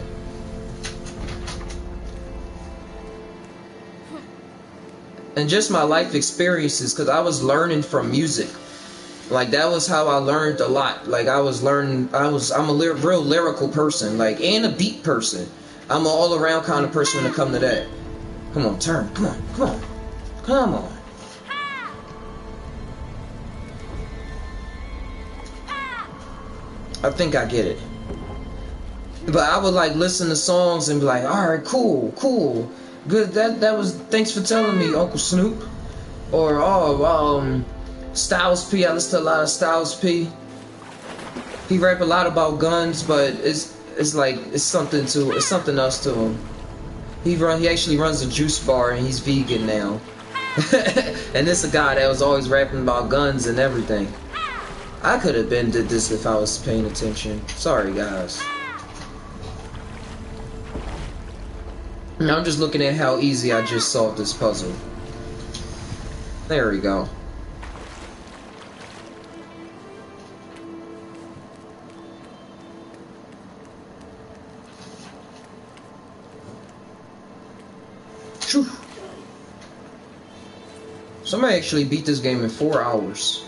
[SPEAKER 1] And just my life experiences, because I was learning from music. Like that was how I learned a lot. Like I'm a real lyrical person, like, and a beat person. I'm an all around kind of person when it comes to that. Come on, turn, come on, come on, come on. I think I get it. But I would like listen to songs and be like, alright, cool, cool. Good, that was, thanks for telling me, Uncle Snoop. Or Styles P, I listen to a lot of Styles P. He rap a lot about guns, but it's something else to him. He actually runs a juice bar and he's vegan now. And this is a guy that was always rapping about guns and everything. I could have did this if I was paying attention. Sorry guys. Now I'm just looking at how easy I just solved this puzzle. There we go. Whew. Somebody actually beat this game in 4 hours.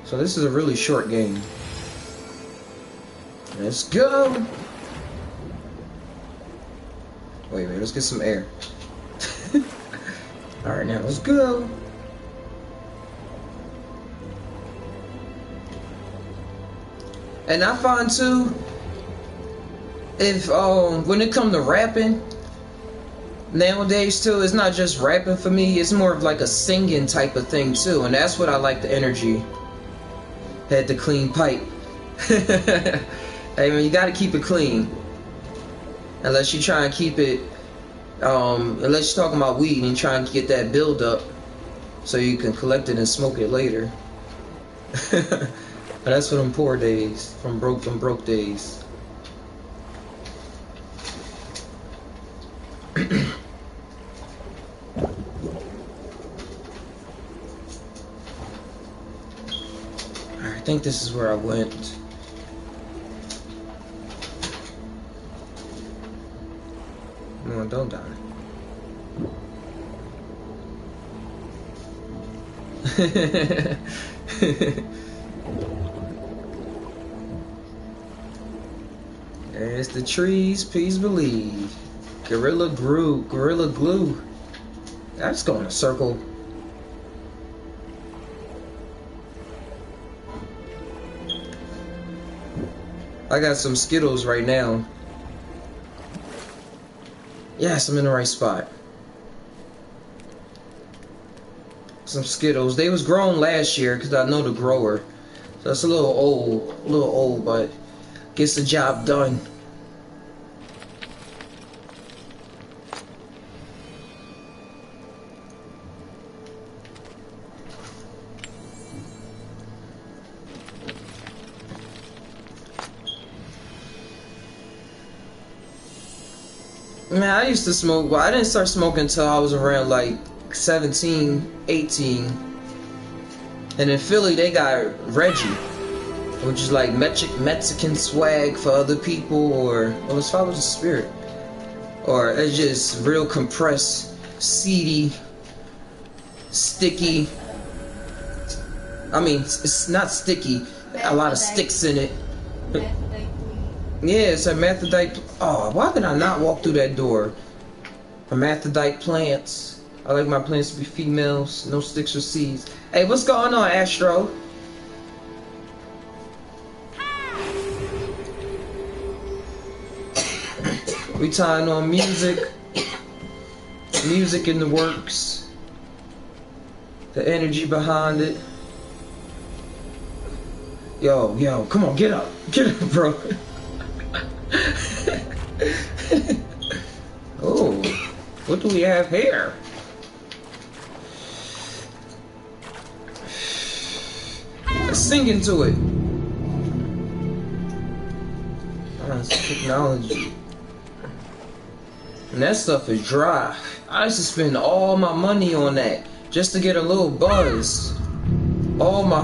[SPEAKER 1] So this is a really short game. Let's go! Wait a minute, let's get some air. Alright, now let's go! And I find too, if when it come to rapping nowadays too, it's not just rapping for me, it's more of like a singing type of thing too, and that's what I like, the energy. Had the clean pipe. Hey man, you gotta keep it clean. Unless you try and keep it, unless you're talking about weed and trying to get that build up so you can collect it and smoke it later. But that's for them poor days, from broke days. I think this is where I went. No, don't die. There's the trees, please believe. Gorilla glue. I'm just going in a circle. I got some Skittles right now. Yes, I'm in the right spot. Some Skittles. They was grown last year because I know the grower. So it's a little old, but gets the job done. Man, I used to smoke, but I didn't start smoking until I was around like 17, 18. And in Philly, they got Reggie, which is like Mexican swag for other people, or well, it's follows the spirit, or it's just real compressed, seedy, sticky. I mean, it's not sticky. A lot of sticks in it. Yeah, it's a hermaphrodite. Oh, why could I not walk through that door? Hermaphrodite plants. I like my plants to be females, no sticks or seeds. Hey, what's going on, Astro? We tying on music. Music in the works. The energy behind it. Yo, come on, get up, bro. Oh, what do we have here? Let's sing into it. That's technology. And that stuff is dry. I used to spend all my money on that just to get a little buzz. All my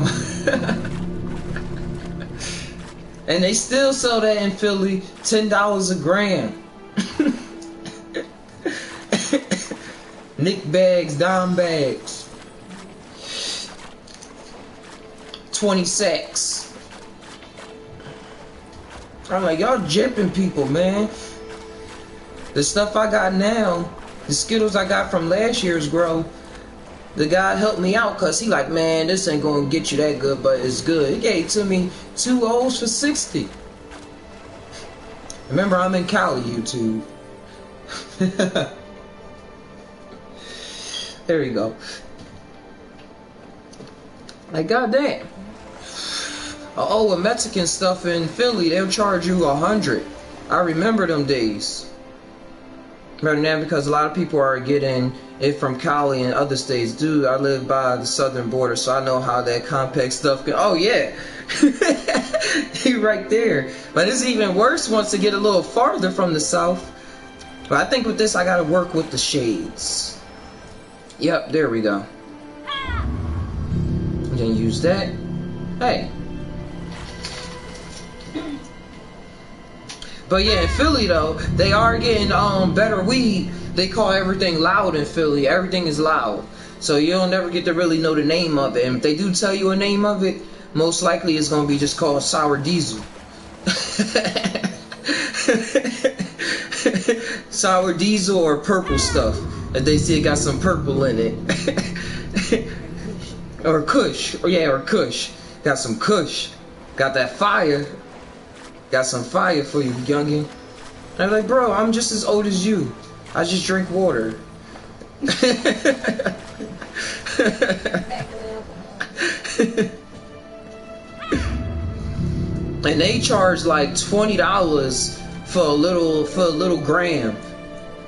[SPEAKER 1] and they still sell that in Philly, $10 a gram. Nick bags, dime bags. 20 sacks. I'm like, y'all jipping people, man. The stuff I got now, the Skittles I got from last year's grow, the guy helped me out because he like, man, this ain't gonna get you that good, but it's good. He gave to me 2 O's for 60. Remember, I'm in Cali, YouTube. There you go. Like, goddamn. Oh, with Mexican stuff in Philly, they'll charge you 100. I remember them days. Right now, because a lot of people are getting it from Cali and other states. Dude, I live by the southern border, so I know how that compact stuff can. Oh yeah, he right there. But it's even worse once you get a little farther from the south. But I think with this, I gotta work with the shades. Yep, there we go. I'm gonna use that. Hey. But yeah, in Philly though, they are getting better weed. They call everything loud in Philly. Everything is loud. So you'll never get to really know the name of it. And if they do tell you a name of it, most likely it's going to be just called Sour Diesel. Sour Diesel or purple stuff. If they see it got some purple in it. Or Kush. Or Kush. Got some Kush. Got that fire. Got some fire for you, youngin'. I'm like, bro, I'm just as old as you. I just drink water. And they charge like $20 for a little gram.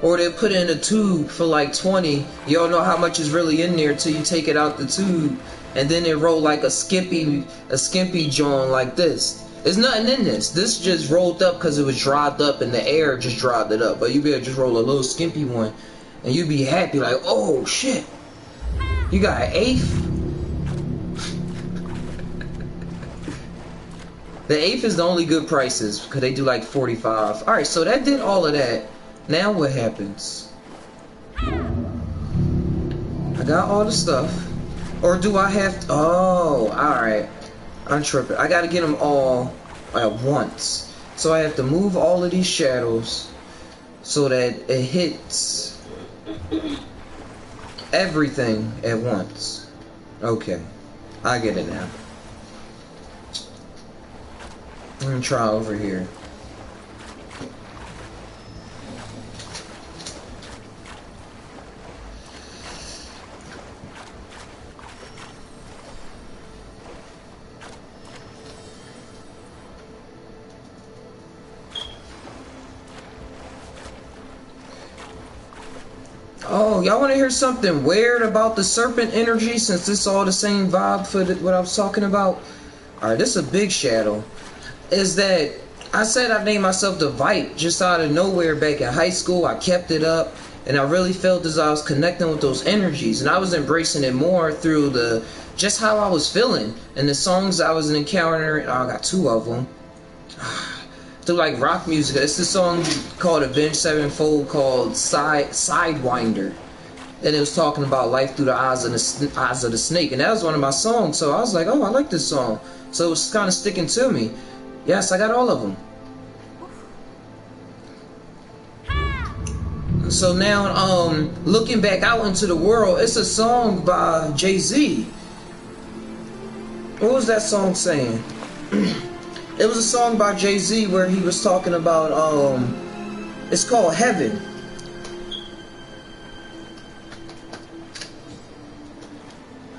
[SPEAKER 1] Or they put in a tube for like 20. You don't know how much is really in there till you take it out the tube. And then they roll like a skimpy joint like this. There's nothing in this. This just rolled up because it was dried up and the air just dried it up. But you better just roll a little skimpy one and you'd be happy like, oh shit. You got an eighth? The eighth is the only good prices because they do like 45. Alright, so that did all of that. Now what happens? I got all the stuff. Or do I have to? Oh, alright. I'm tripping. I gotta get them all at once. So I have to move all of these shadows so that it hits everything at once. Okay. I get it now. I'm gonna try over here. Oh, y'all want to hear something weird about the serpent energy since it's all the same vibe for what I was talking about? Alright, this is a big shadow. Is that I said I named myself the Vipe just out of nowhere back in high school. I kept it up and I really felt as I was connecting with those energies and I was embracing it more through the just how I was feeling and the songs I was encountering. Oh, I got two of them. Through like rock music. It's the song called Avenged Sevenfold called Sidewinder. And it was talking about life through the eyes of the snake. And that was one of my songs. So I was like, oh, I like this song. So it was kind of sticking to me. Yes, I got all of them. So now, looking back out into the world, it's a song by Jay-Z. What was that song saying? It was a song by Jay-Z where he was talking about, it's called Heaven.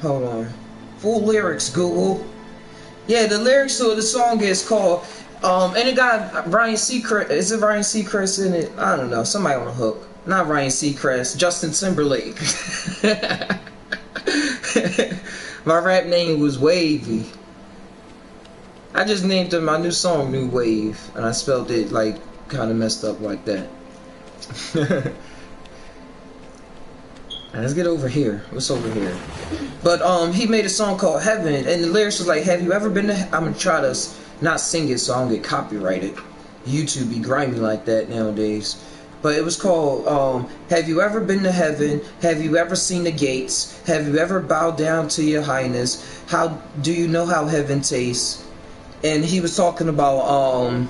[SPEAKER 1] Hold on. Full lyrics, Google. Yeah, the lyrics to the song is called, and it got Ryan Seacrest. Is it Ryan Seacrest in it? I don't know. Somebody on the hook. Not Ryan Seacrest. Justin Timberlake. My rap name was Wavy. I just named my new song New Wave, and I spelled it like kind of messed up like that. Let's get over here. What's over here? But he made a song called Heaven, and the lyrics was like, have you ever been to I'm gonna try to not sing it so I don't get copyrighted. YouTube be grimy like that nowadays. But it was called have you ever been to heaven? Have you ever seen the gates? Have you ever bowed down to your highness? How do you know how heaven tastes? And he was talking about and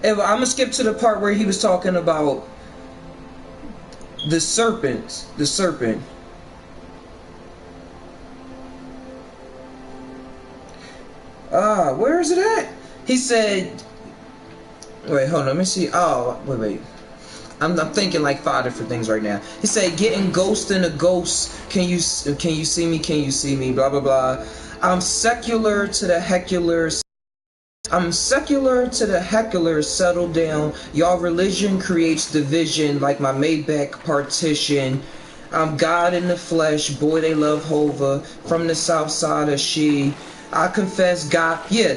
[SPEAKER 1] I'm gonna skip to the part where he was talking about the serpent. Where is it at? He said, wait, hold on, let me see. Oh, wait. I'm thinking like 5 different things right now. He said, getting ghost in a ghost. Can you see me? Can you see me? Blah, blah, blah. I'm secular to the hecklers. Settle down. Y'all religion creates division like my Maybach partition. I'm God in the flesh. Boy, they love Hova. From the south side of She. I confess God. Yeah.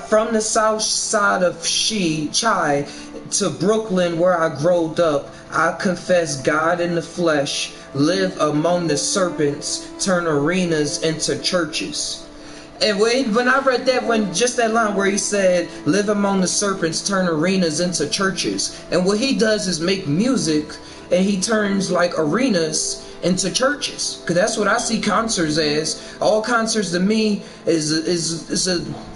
[SPEAKER 1] From the south side of Chai to Brooklyn where I growed up, I confess God in the flesh, live among the serpents, turn arenas into churches. And when I read that just that line where he said, live among the serpents, turn arenas into churches. And what he does is make music and he turns like arenas into churches, because that's what I see concerts as. All concerts to me is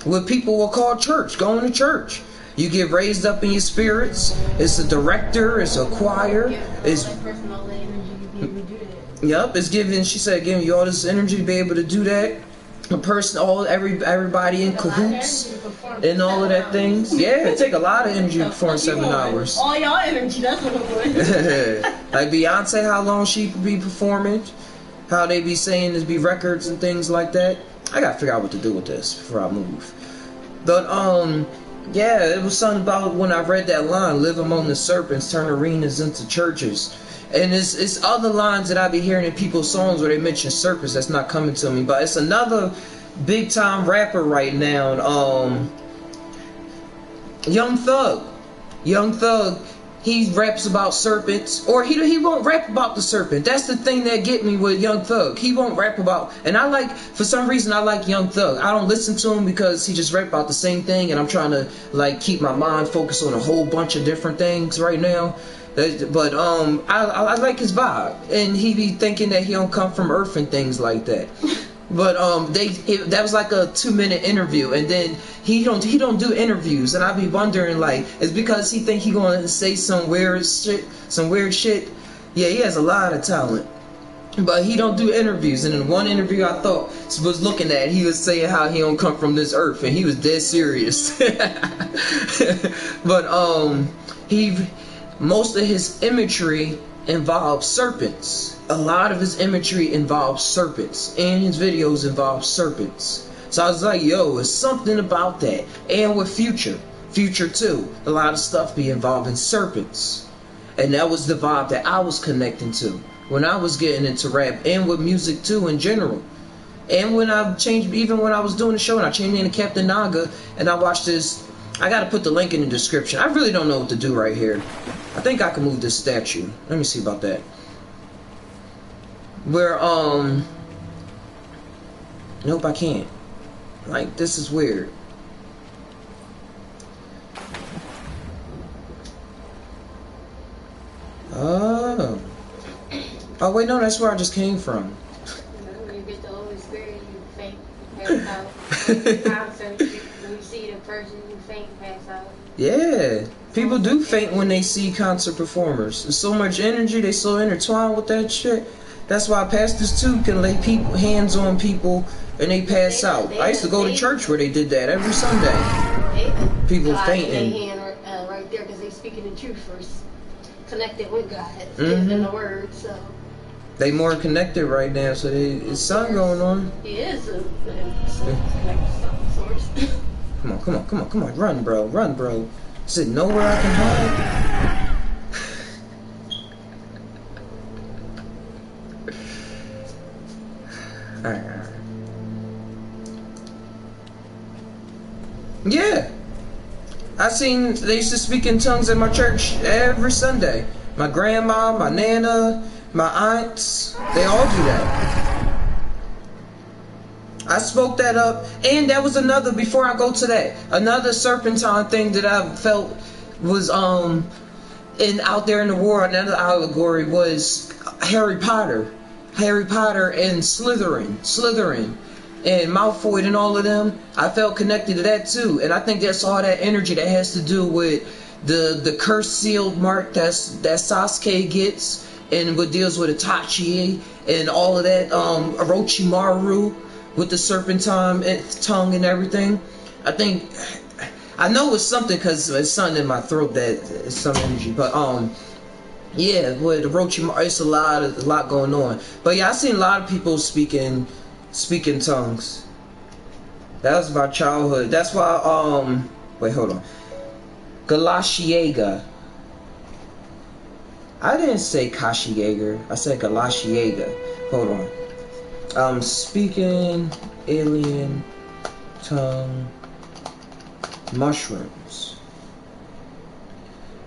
[SPEAKER 1] what people will call church, going to church. You get raised up in your spirits. It's a director, it's a choir, it's yep, it's giving. She said, giving you all this energy to be able to do that. a person, everybody in cahoots and all of that things. Yeah, it take a lot of energy to perform 7 hours.
[SPEAKER 3] All y'all energy, that's what it was.
[SPEAKER 1] Like Beyonce, how long she be performing, how they be saying there's be records and things like that. I gotta figure out what to do with this before I move. But yeah, it was something about when I read that line, live among the serpents, turn arenas into churches. And it's other lines that I be hearing in people's songs where they mention serpents that's not coming to me. But it's another big time rapper right now, Young Thug. Young Thug, he raps about serpents, or he won't rap about the serpent. That's the thing that get me with Young Thug. He won't rap about, and I like, for some reason I like Young Thug. I don't listen to him because he just rap about the same thing, and I'm trying to like keep my mind focused on a whole bunch of different things right now. But I like his vibe, and he be thinking that he don't come from Earth and things like that. But that was like a 2-minute interview, and then he don't do interviews, and I be wondering like, it's because he think he gonna say some weird shit. Yeah, he has a lot of talent, but he don't do interviews. And in one interview I thought was looking at, he was saying how he don't come from this earth, and he was dead serious. But most of his imagery involves serpents. A lot of his imagery involves serpents, and his videos involve serpents. So I was like, yo, it's something about that. And with Future too, a lot of stuff be involving serpents. And that was the vibe that I was connecting to when I was getting into rap, and with music too in general. And when I changed, even when I was doing the show and I changed into Captain NAga, and I watched this, I gotta put the link in the description. I really don't know what to do right here. I think I can move this statue. Let me see about that. Where nope, I can't. Like, this is weird. Oh wait, no, that's where I just came from.
[SPEAKER 3] When you get the Holy Spirit, you faint, pass out. Concert, when you see the person, you faint, pass out.
[SPEAKER 1] Yeah, people do faint when they see concert performers. There's so much energy, they so intertwined with that shit. That's why pastors too can lay hands on people and they pass out. I used to go to church where they did that every Sunday. People fainting.
[SPEAKER 3] They hand right there because they speaking the truth first, connected with God in the Word. So
[SPEAKER 1] they more connected right now. So it's something going on.
[SPEAKER 3] It is a source.
[SPEAKER 1] Come on, run, bro. Is it nowhere I can hide? Alright. Yeah. I seen they used to speak in tongues at my church every Sunday. My grandma, my nana, my aunts, they all do that. I spoke that up, and that was another, before I go to that, another serpentine thing that I felt was out there in the world. Another allegory was Harry Potter and Slytherin and Malfoy and all of them. I felt connected to that too, and I think that's all that energy that has to do with the curse sealed mark that Sasuke gets, and what deals with Itachi and all of that, Orochimaru with the serpentine tongue and everything. I know it's something because it's something in my throat that is some energy, but yeah, with Orochimaru, it's a lot going on. But yeah, I seen a lot of people speaking tongues. That was my childhood. That's why wait, hold on. Galashiega. I didn't say Kashiega. I said Galashiega. Hold on. Speaking alien tongue mushrooms.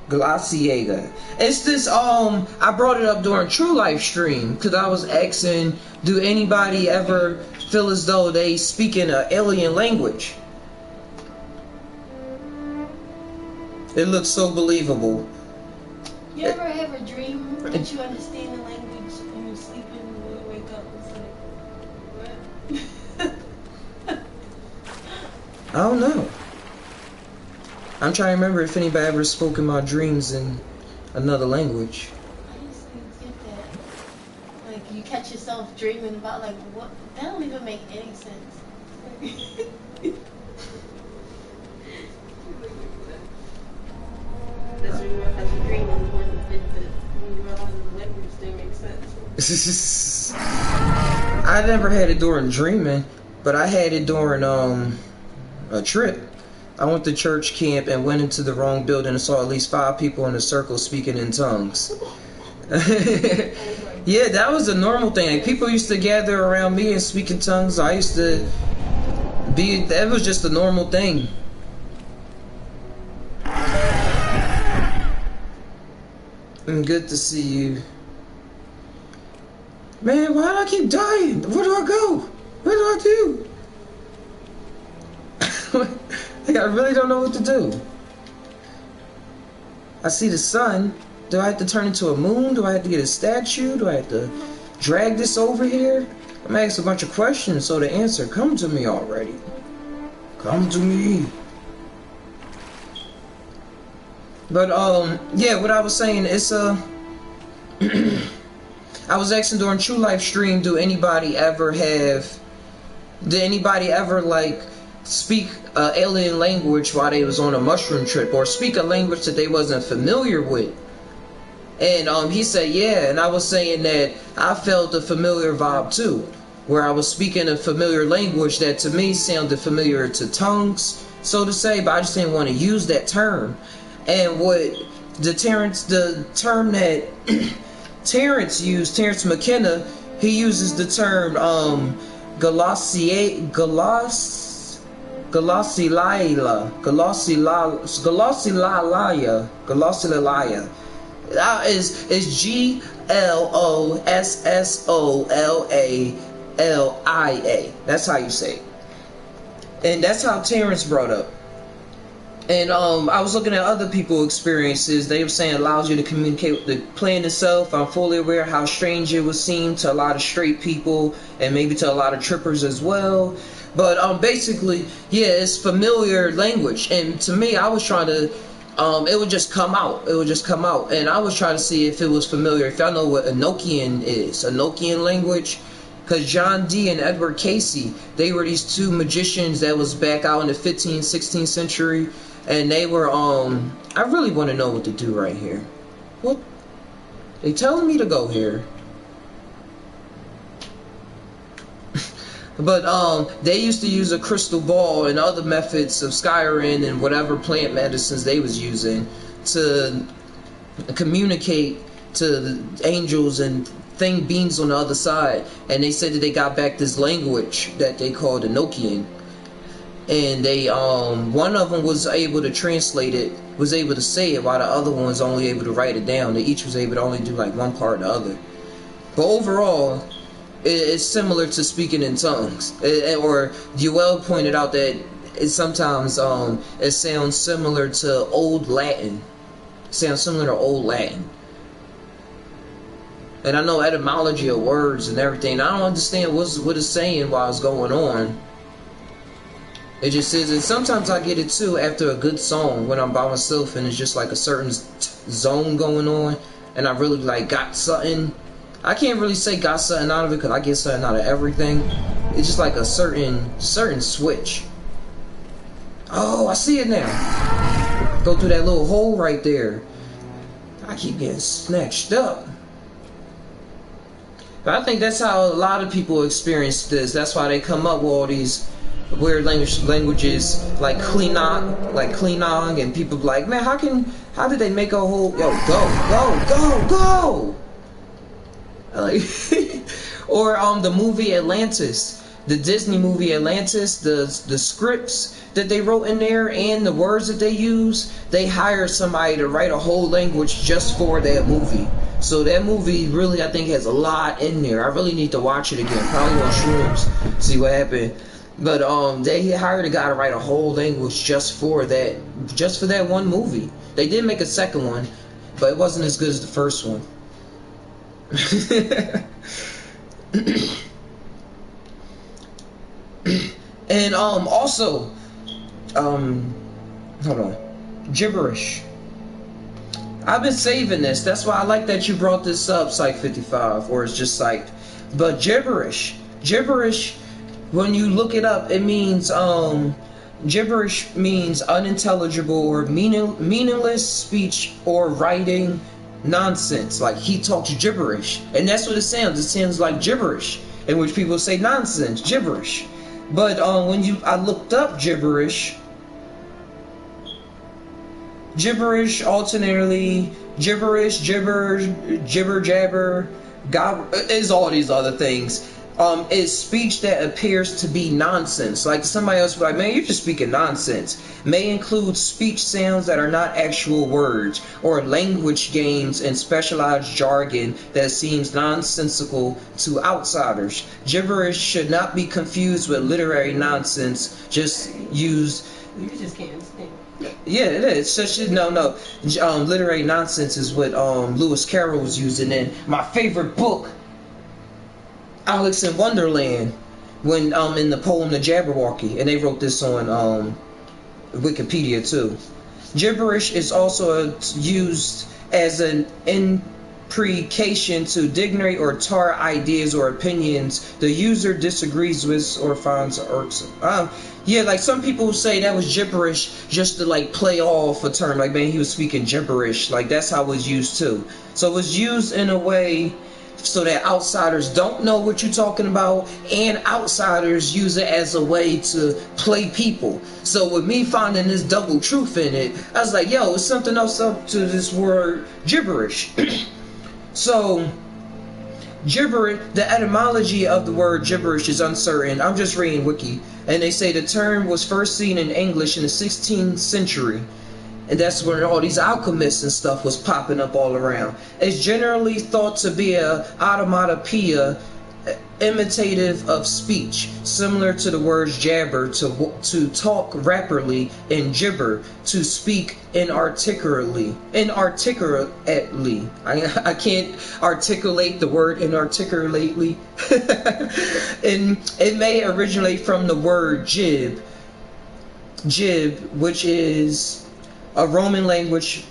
[SPEAKER 1] Glaciega. It's this I brought it up during True Life stream because I was asking, do anybody ever feel as though they speak in an alien language? It looks so believable.
[SPEAKER 3] You ever have a dream that you understand the language and you're sleeping and when you wake up it's like, what?
[SPEAKER 1] I don't know. I'm trying to remember if anybody ever spoke in my dreams in another language.
[SPEAKER 3] I used to get that. Like, you catch yourself dreaming about, like, what? That don't even make any sense. That's when you have a dream and when you realize the language didn't make sense.
[SPEAKER 1] I never had it during dreaming, but I had it during a trip. I went to church camp and went into the wrong building and saw at least 5 people in a circle speaking in tongues. Yeah, that was a normal thing. Like, people used to gather around me and speak in tongues. I used to be, that was just a normal thing. And good to see you. Man, why do I keep dying? Where do I go? What do I do? Like, I really don't know what to do. I see the sun. Do I have to turn into a moon? Do I have to get a statue? Do I have to drag this over here? I'm asking a bunch of questions, so the answer, come to me already. Come to me. But yeah, what I was saying, it's I was asking during True Life stream, did anybody ever like speak alien language while they was on a mushroom trip, or speak a language that they wasn't familiar with? And he said yeah, and I was saying that I felt a familiar vibe too, where I was speaking a familiar language that to me sounded familiar to tongues, so to say, but I just didn't want to use that term. And what the term that Terrence used, Terrence McKenna, he uses the term glossilalia. That is GLOSSOLALIA. That's how you say it. And that's how Terrence brought up. And I was looking at other people's experiences. They were saying it allows you to communicate with the plane itself. I'm fully aware how strange it would seem to a lot of straight people and maybe to a lot of trippers as well. But basically, yeah, it's familiar language. And to me, I was trying to, it would just come out. It would just come out. And I was trying to see if it was familiar. If y'all know what Enochian is, Enochian language. Because John Dee and Edward Casey, they were these 2 magicians that was back out in the 15th, 16th century. And they were, I really want to know what to do right here. What? They telling me to go here. But, they used to use a crystal ball and other methods of scrying and whatever plant medicines they was using to communicate to the angels and beings on the other side. And they said that they got back this language that they called Enochian. And they one of them was able to translate it, was able to say it, while the other one was only able to write it down. They each was able to only do like one part or the other. But overall, it's similar to speaking in tongues. Or Joel pointed out that it sometimes it sounds similar to Old Latin. It sounds similar to Old Latin. And I know etymology of words and everything. I don't understand what it's saying while it's going on. It just is, and sometimes I get it too after a good song when I'm by myself and it's just like a certain zone going on, and I really like got something. I can't really say got something out of it because I get something out of everything. It's just like a certain switch. Oh, I see it now. Go through that little hole right there. I keep getting snatched up. But I think that's how a lot of people experience this. That's why they come up with all these weird languages like Klingon, and people like, man, how did they make a whole, yo, go like, or the movie Atlantis, the Disney movie Atlantis, the scripts that they wrote in there and the words that they use, they hired somebody to write a whole language just for that movie. So that movie really, I think, has a lot in there. I really need to watch it again, probably on shrooms, see what happened. But they hired a guy to write a whole language just for that one movie. They did make a second one, but it wasn't as good as the first one. And also, hold on, gibberish. I've been saving this. That's why I like that you brought this up, Psych 55, or it's just Psych. But gibberish When you look it up, it means gibberish means unintelligible or meaningless speech or writing nonsense. Like he talks gibberish, and that's what it sounds. It sounds like gibberish, in which people say nonsense, gibberish. But when I looked up gibberish alternately, gibberish, jibber jabber, is all these other things. Is speech that appears to be nonsense. Like somebody else be like, man, you're just speaking nonsense. May include speech sounds that are not actual words, or language games and specialized jargon that seems nonsensical to outsiders. Gibberish should not be confused with literary nonsense, just used.
[SPEAKER 3] You just can't understand.
[SPEAKER 1] Yeah, it is. No. Literary nonsense is what Lewis Carroll was using in my favorite book, Alice in Wonderland, when in the poem The Jabberwocky, and they wrote this on Wikipedia too. Gibberish is also used as an imprecation to denigrate or tar ideas or opinions the user disagrees with or finds irksome. Yeah, like some people say that was gibberish just to like play off a term, like man, he was speaking gibberish. Like that's how it was used too. So it was used in a way so that outsiders don't know what you're talking about, and outsiders use it as a way to play people. So with me finding this double truth in it, I was like, yo, it's something else up to this word gibberish. So gibberish, the etymology of the word gibberish is uncertain. I'm just reading Wiki, and they say the term was first seen in English in the 16th century. And that's when all these alchemists and stuff was popping up all around. It's generally thought to be a automatopoeia, imitative of speech, similar to the words jabber, to talk rapidly, and gibber, to speak inarticulately. I can't articulate the word inarticulately. And it may originate from the word jib, which is a Roman language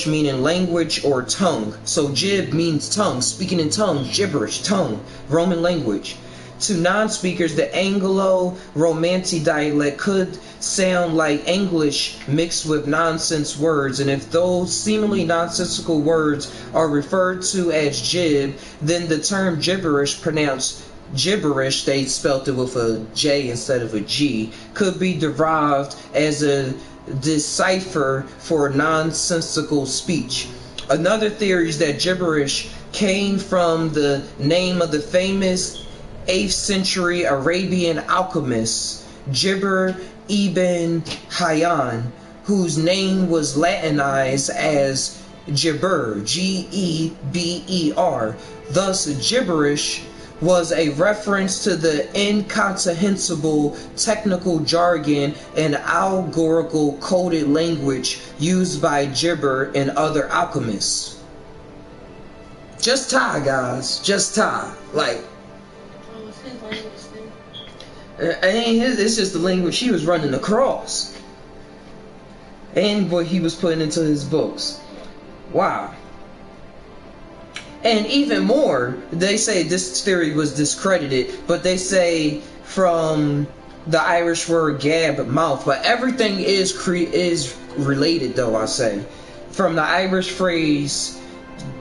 [SPEAKER 1] meaning language or tongue. So jib means tongue, speaking in tongues, gibberish, tongue, Roman language. To non-speakers, the Anglo-Romantic dialect could sound like English mixed with nonsense words, and if those seemingly nonsensical words are referred to as jib, then the term gibberish, pronounced gibberish, they spelt it with a J instead of a G, could be derived as a decipher for nonsensical speech. Another theory is that gibberish came from the name of the famous 8th century Arabian alchemist Jibr ibn Hayyan, whose name was Latinized as Geber, Geber. Thus, gibberish was a reference to the incomprehensible technical jargon and allegorical coded language used by Gibber and other alchemists. JUSt TAi, guys. JUSt TAi. Like, it ain't his, it's just the language he was running across. And what he was putting into his books. Wow. And even more, they say this theory was discredited, but they say from the Irish word gab, mouth, but everything is related though, I say. From the Irish phrase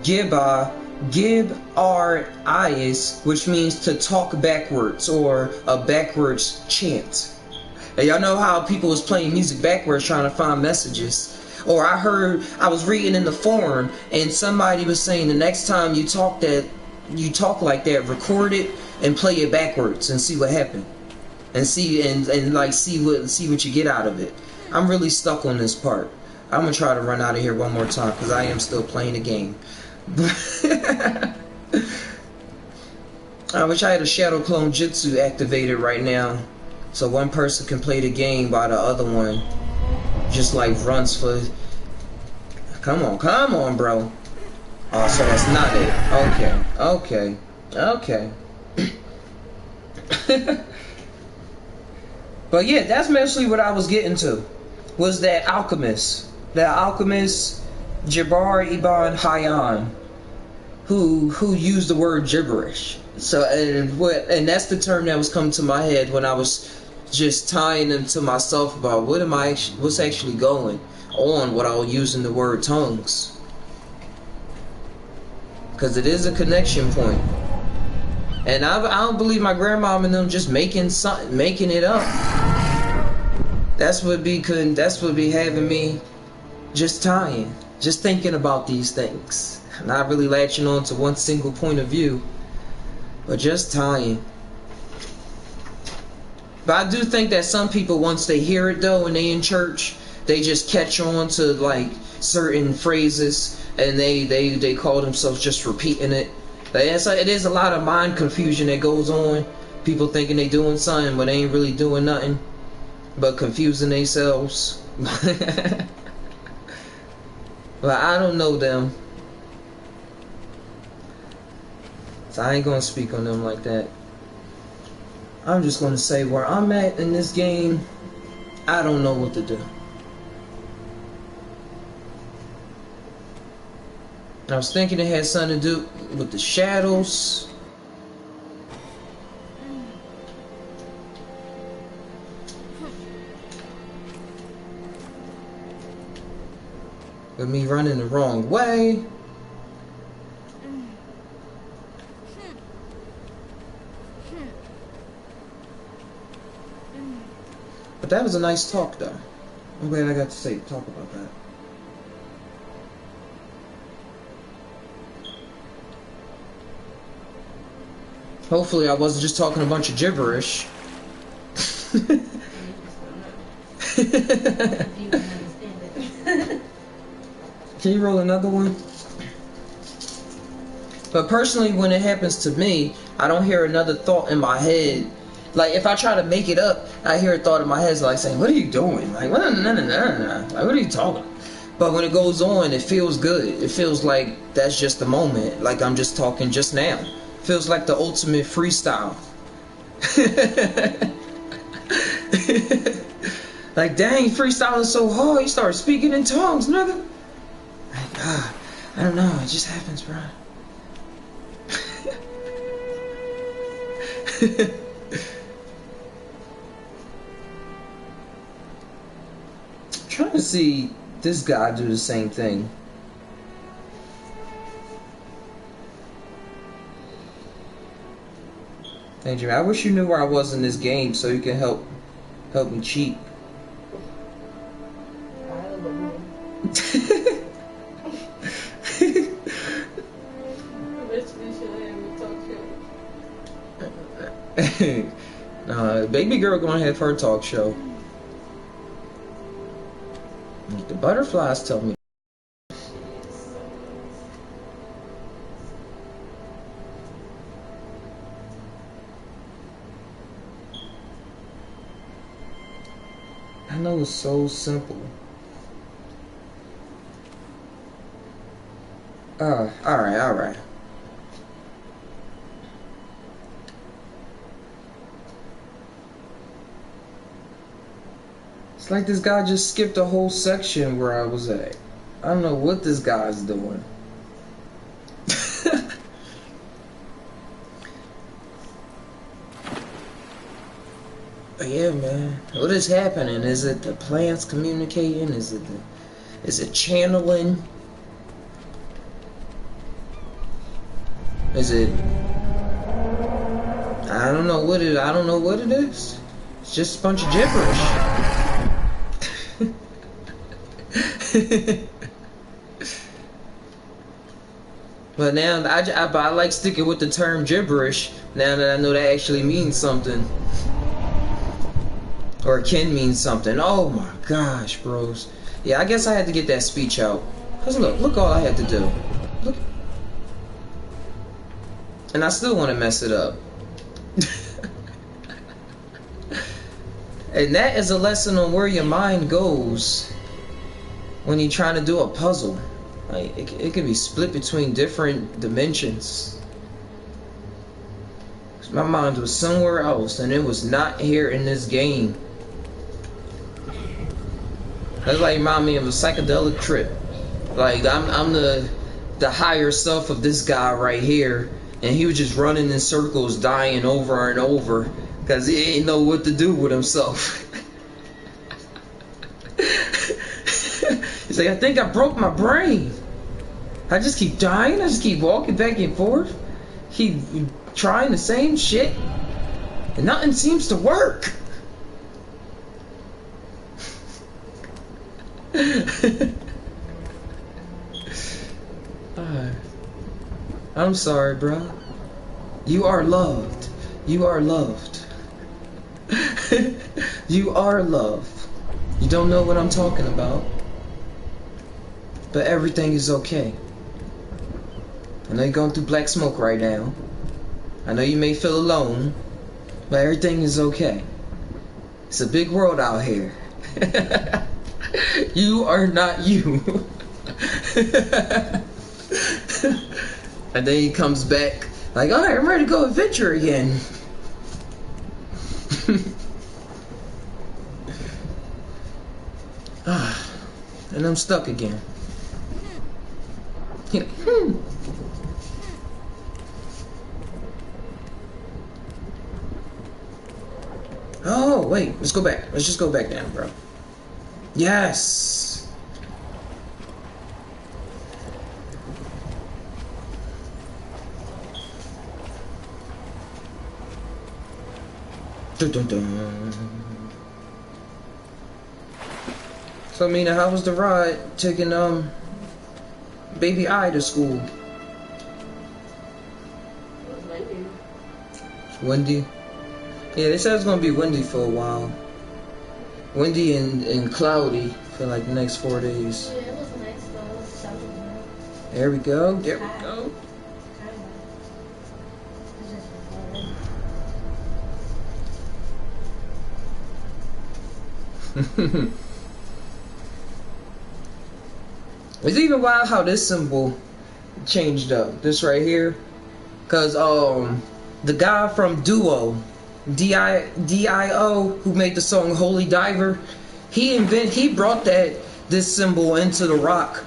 [SPEAKER 1] gibba, gib-ar-ias, which means to talk backwards or a backwards chant. And y'all know how people was playing music backwards trying to find messages. Or I was reading in the forum and somebody was saying the next time you talk like that, record it and play it backwards and see what happened. And see what you get out of it. I'm really stuck on this part. I'm gonna try to run out of here one more time because I am still playing the game. I wish I had a Shadow Clone Jutsu activated right now, so one person can play the game while the other one just like runs for. Come on, bro. Oh, so that's not it. Okay. But yeah, that's mostly what I was getting to. Was that alchemist Jibr ibn Hayyan, who used the word gibberish. So and that's the term that was coming to my head when I was just tying them to myself about what's actually going on without using the word tongues, because it is a connection point. And I don't believe my grandmom and them just making it up. That's what be having me just tying, just thinking about these things, not really latching on to one single point of view, but just tying. But I do think that some people, once they hear it though, and they in church, they just catch on to like certain phrases, and they call themselves just repeating it. It is a lot of mind confusion that goes on. People thinking they doing something, but they ain't really doing nothing, but confusing themselves. But I don't know them, so I ain't gonna speak on them like that. I'm just gonna say where I'm at in this game, I don't know what to do. I was thinking it had something to do with the shadows. With me running the wrong way. But that was a nice talk though. I'm glad I got to talk about that. Hopefully I wasn't just talking a bunch of gibberish. Can you roll another one? But personally, when it happens to me, I don't hear another thought in my head. Like if I try to make it up, I hear a thought in my head like saying, "What are you doing? Like what? Like what are you talking?" But when it goes on, it feels good. It feels like that's just the moment. Like I'm just talking just now. Feels like the ultimate freestyle. Like dang, freestyling so hard, you start speaking in tongues, nigga. Like I don't know, it just happens, bro. Trying to see this guy do the same thing. Hey Jimmy, I wish you knew where I was in this game so you can help me cheat. Baby girl gonna have her talk show. The butterflies tell me. I know it's so simple. Alright. It's like this guy just skipped a whole section where I was at. I don't know what this guy's doing. But yeah, man. What is happening? Is it the plants communicating? Is it channeling? Is it? I don't know what it is. It's just a bunch of gibberish. But now I like sticking with the term gibberish now that I know that actually means something. Or it can mean something. Oh my gosh, bros. Yeah, I guess I had to get that speech out. Cause look all I had to do. Look. And I still want to mess it up. And that is a lesson on where your mind goes when you're trying to do a puzzle. Like it can be split between different dimensions. My mind was somewhere else, and it was not here in this game. That's like remind me of a psychedelic trip. Like I'm the higher self of this guy right here, and he was just running in circles, dying over and over, because he ain't know what to do with himself. He's like, I think I broke my brain. I just keep dying, I just keep walking back and forth, keep trying the same shit, and nothing seems to work. I'm sorry, bro. You are loved. You are loved. You are loved. You don't know what I'm talking about, but everything is okay. I know you're going through black smoke right now. I know you may feel alone, but everything is okay. It's a big world out here. You are not you. And then he comes back like, alright, I'm ready to go adventure again. And I'm stuck again. Oh, wait, let's go back. Let's just go back down, bro. Yes! Dun, dun, dun. So, Mina, how was the ride taking, baby I to school?
[SPEAKER 3] It was windy.
[SPEAKER 1] It's windy? Yeah, they said it's gonna be windy for a while. Windy and cloudy for like the next 4 days.
[SPEAKER 3] Yeah, it was nice though. It was sunny.
[SPEAKER 1] There we go. There we go. It's even wild how this symbol changed up. This right here, cause the guy from Duo, D.I.O., who made the song Holy Diver, he brought this symbol into the rock,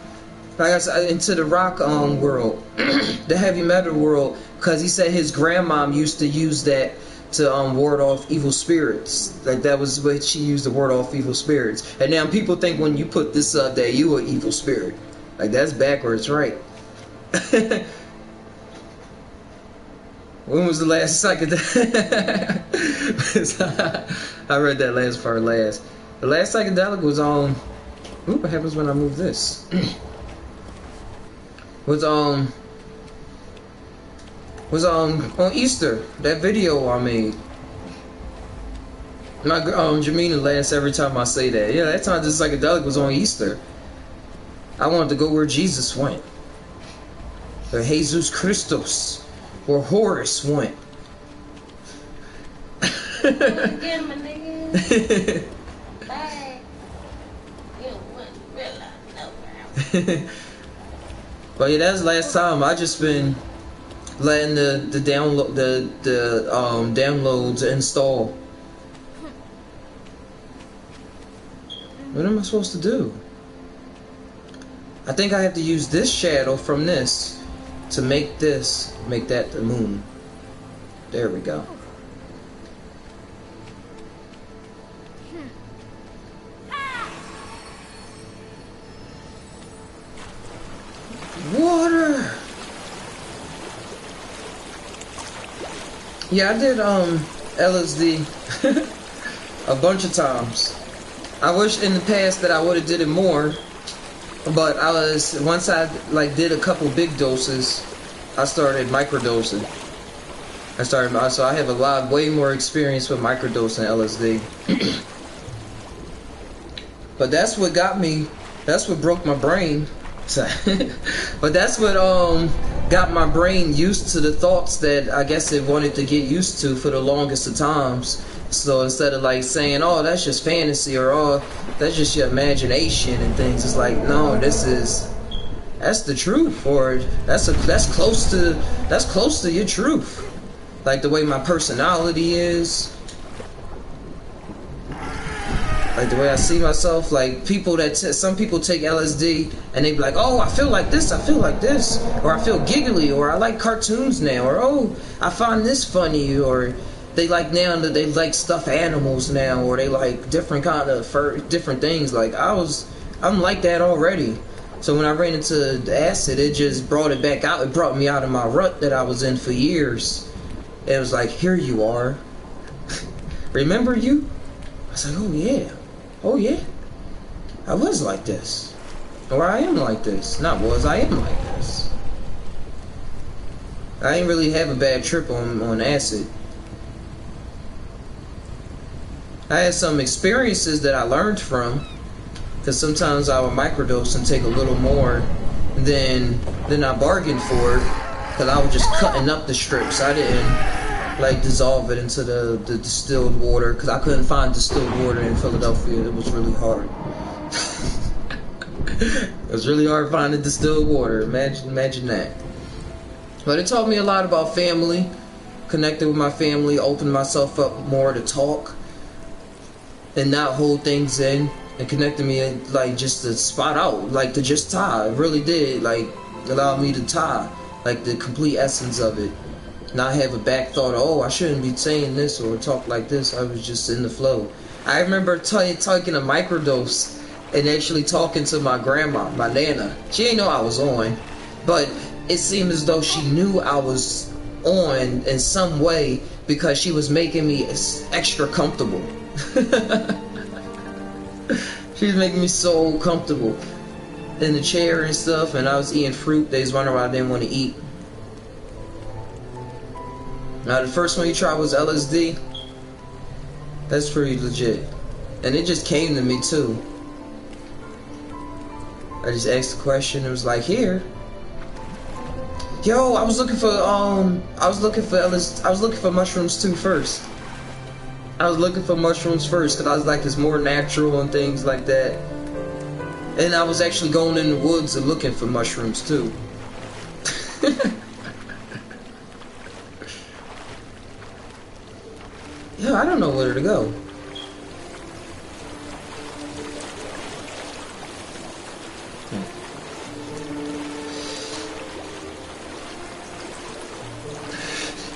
[SPEAKER 1] like I said, into the rock world, the heavy metal world, cause he said his grandmom used to use that to ward off evil spirits. Like that was what she used to ward off evil spirits. And now people think when you put this up that you an evil spirit. Like that's backwards, right? When was the last psychedelic? I read that last part last. The last psychedelic was on. Ooh, what happens when I move this? was on Easter, that video I made. My Jamina laughs every time I say that. Yeah, that time the psychedelic was on Easter. I wanted to go where Jesus went, or Jesus Christos, or Horus went.
[SPEAKER 3] Again, my nigga. Bye. You wouldn't realize no.
[SPEAKER 1] But yeah, that's the last time. I just been letting the downloads install. What am I supposed to do? I think I have to use this shadow from this to make that the moon. There we go. Water. Yeah, I did LSD a bunch of times. I wish in the past that I would have did it more, but once I like did a couple big doses, I started microdosing. So I have way more experience with microdosing LSD. But that's what got me. That's what broke my brain. But that's what got my brain used to the thoughts that I guess it wanted to get used to for the longest of times. So instead of like saying, oh, that's just fantasy, or oh, that's just your imagination and things, it's like, no, that's the truth, or that's close to your truth. Like the way my personality is. Like Like the way I see myself, like people that some people take LSD and they be like, oh, I feel like this, or I feel giggly, or I like cartoons now, or oh, I find this funny, or they like now that they like stuffed animals now, or they like different kind of different things. Like I'm like that already. So when I ran into the acid, it just brought it back out. It brought me out of my rut that I was in for years. It was like, here you are. Remember you? I was like, oh yeah. Oh yeah, I was like this, or I am like this. Not was, I am like this. I ain't really have a bad trip on acid. I had some experiences that I learned from, because sometimes I would microdose and take a little more than I bargained for, because I was just cutting up the strips. I didn't like dissolve it into the distilled water, because I couldn't find distilled water in Philadelphia. It was really hard. It was really hard finding distilled water. Imagine that. But it taught me a lot about family, connected with my family, opened myself up more to talk and not hold things in, and connected me like just to spot out, like to JUSt TAi. It really did, like allow me to tie, like the complete essence of it. Not have a back thought, oh, I shouldn't be saying this or talk like this. I was just in the flow. I remember taking a microdose and actually talking to my grandma, my Nana. She didn't know I was on, but it seemed as though she knew I was on in some way, because she was making me extra comfortable. She was making me so comfortable in the chair and stuff, and I was eating fruit. They was wondering why I didn't want to eat. Now the first one you tried was LSD. That's pretty legit. And it just came to me too. I just asked the question, it was like, here. Yo, I was looking for mushrooms too first. I was looking for mushrooms first, because I was like, it's more natural and things like that. And I was actually going in the woods and looking for mushrooms too. Yeah, I don't know where to go.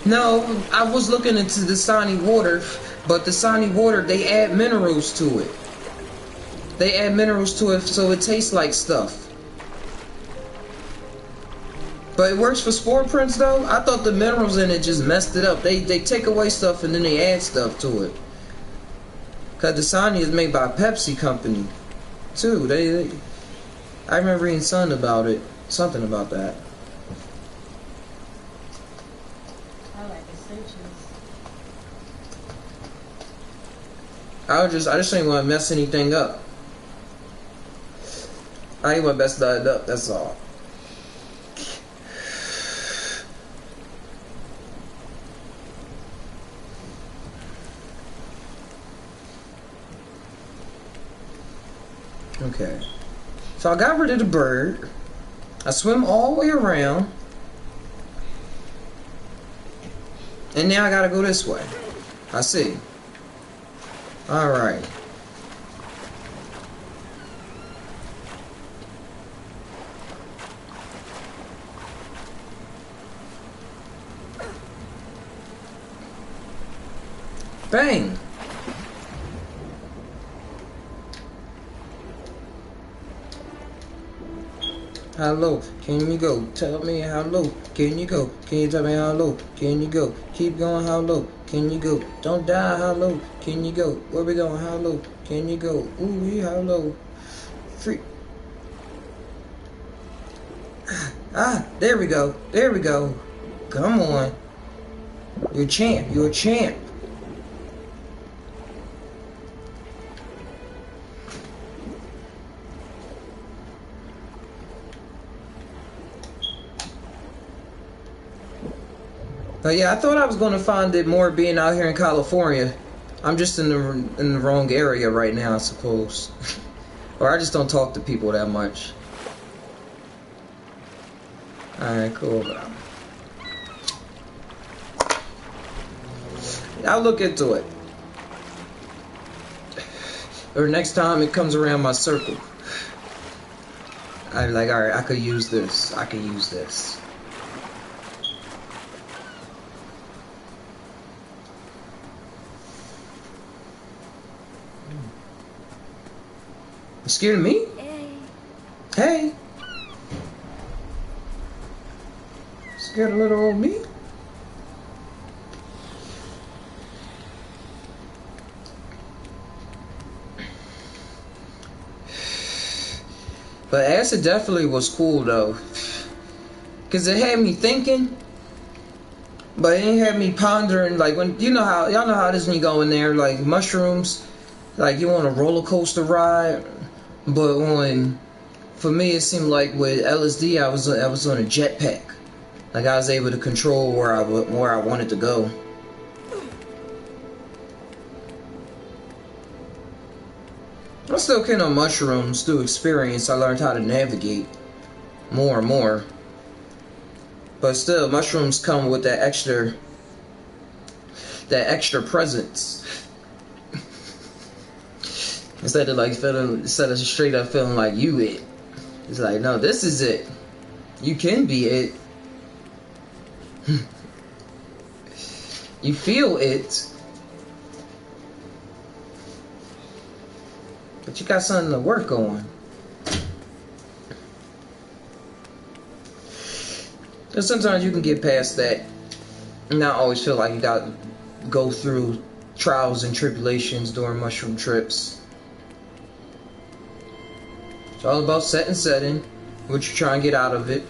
[SPEAKER 1] No, I was looking into the Dasani water, but the Dasani water, they add minerals to it. They add minerals to it so it tastes like stuff. But it works for spore prints though. I thought the minerals in it just messed it up. They take away stuff and then they add stuff to it. Cause Dasani is made by a Pepsi company too. I remember reading something about that.
[SPEAKER 3] I like essentials.
[SPEAKER 1] I just didn't want to mess anything up. I ain't want to mess that up, that's all. Okay, so I got rid of the bird. I swim all the way around, and now I gotta go this way. I see. All right. Bang. How low can you go? Tell me how low can you go? Can you tell me how low can you go? Keep going, how low can you go? Don't die, how low can you go? Where we going? How low can you go? Ooh, how low? Free. Ah, there we go. There we go. Come on. You're a champ. You're a champ. But yeah, I thought I was gonna find it more being out here in California. I'm just in the wrong area right now, I suppose. Or I just don't talk to people that much. Alright, cool. I'll look into it. or next time it comes around my circle, I'm like, alright, I could use this. I could use this. You scared of me? Hey. Scared of little old me? But acid definitely was cool though, cause it had me thinking, but it had me pondering. Like when y'all know how it is when you go in there, like mushrooms, like you want a roller coaster ride. But for me it seemed like with LSD I was on a jetpack, like I was able to control where I wanted to go. I'm still keen on mushrooms. Through experience, I learned how to navigate more and more. But still, mushrooms come with that extra presence. Instead of straight up feeling like you it. It's like, no, this is it. You can be it. You feel it. But you got something to work on. And sometimes you can get past that and not always feel like you got to go through trials and tribulations during mushroom trips. It's all about setting, what you try and get out of it,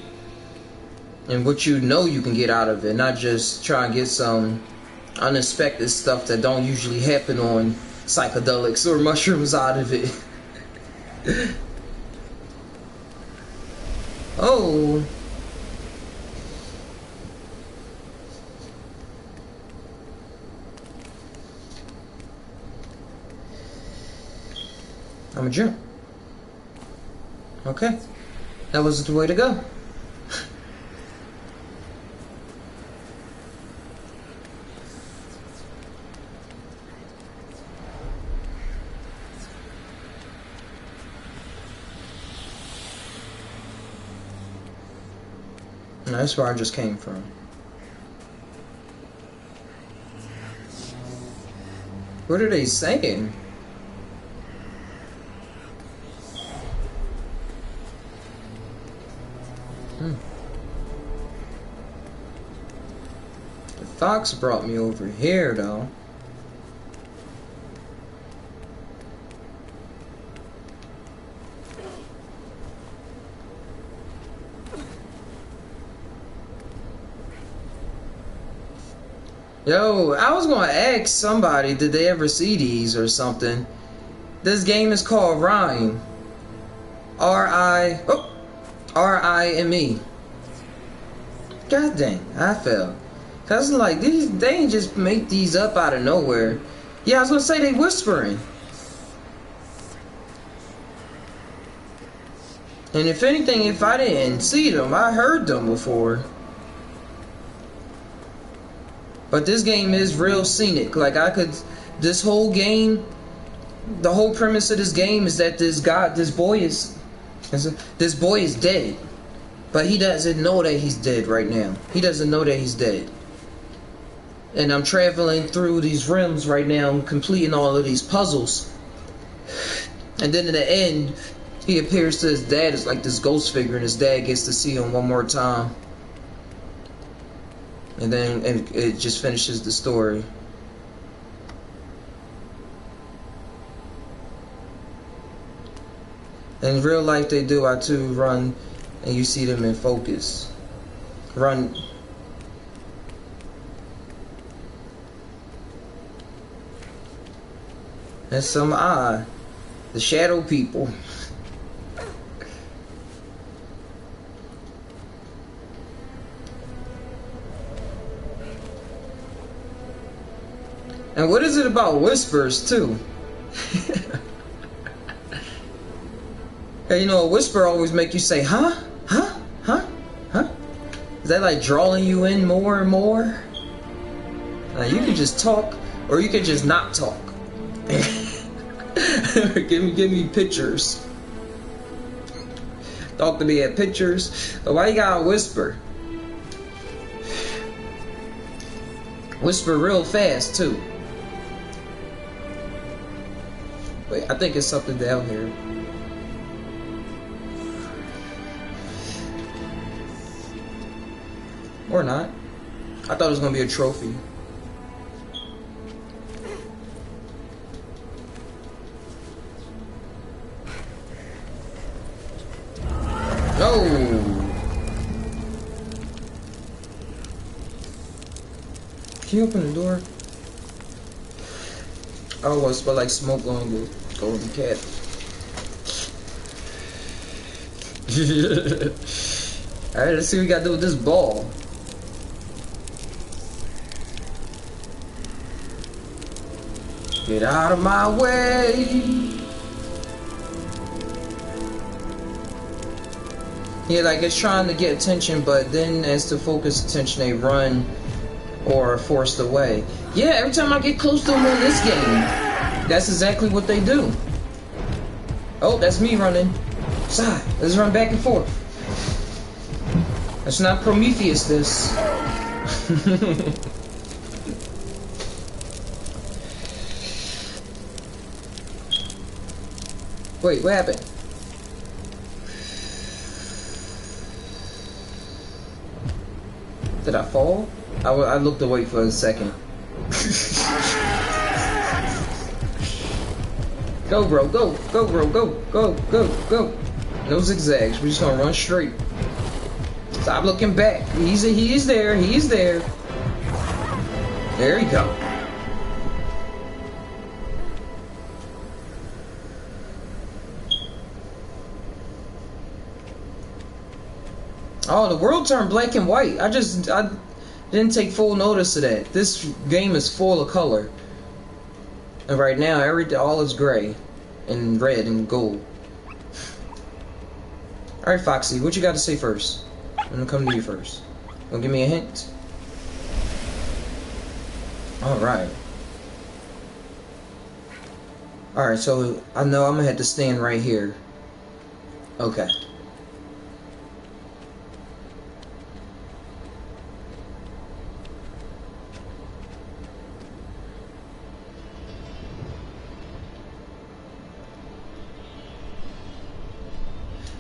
[SPEAKER 1] and what you know you can get out of it, not just try and get some unexpected stuff that don't usually happen on psychedelics or mushrooms out of it. Oh. I'm a jump. Okay. That was the way to go. That's where I just came from. What are they saying? The fox brought me over here, though. Yo, I was gonna ask somebody, did they ever see these or something? This game is called Rime. R-I-M-E. God dang, I fell. Cause like they ain't just make these up out of nowhere. Yeah, I was gonna say they whispering. And if anything, if I didn't see them, I heard them before. But this game is real scenic. Like this whole game, the whole premise of this game is that this boy is dead. But he doesn't know that he's dead right now. He doesn't know that he's dead. And I'm traveling through these realms right now, I'm completing all of these puzzles. And then in the end, he appears to his dad as like this ghost figure, and his dad gets to see him one more time. And then it just finishes the story. In real life they do too run, and you see them in focus. Run. And some the shadow people. And what is it about whispers too? Hey, you know, a whisper always make you say, huh? Huh? Huh? Huh? Is that like drawing you in more and more? You can just talk, or you can just not talk. give me pictures. Talk to me at pictures. But why you gotta whisper? Whisper real fast too. Wait, I think it's something down here. Or not. I thought it was gonna be a trophy. No. Can you open the door? Oh, well, it smell like smoke going to go with the cat. Alright, let's see what we gotta do with this ball. Get out of my way. Yeah, like it's trying to get attention, but then as to focus attention, they run or are forced away. Yeah, every time I get close to them in this game, that's exactly what they do. Oh, that's me running. Side, let's run back and forth. That's not Prometheus, this. Wait, what happened? Did I fall? I looked away for a second. Go, bro, go, bro, go. No zigzags. We're just gonna run straight. Stop looking back. He is there. There you go. Oh, the world turned black and white. I didn't take full notice of that. This game is full of color. And right now, all is gray and red and gold. Alright, Foxy, what you got to say first? I'm gonna come to you first. Gonna give me a hint? Alright. Alright, so I know I'm gonna have to stand right here. Okay.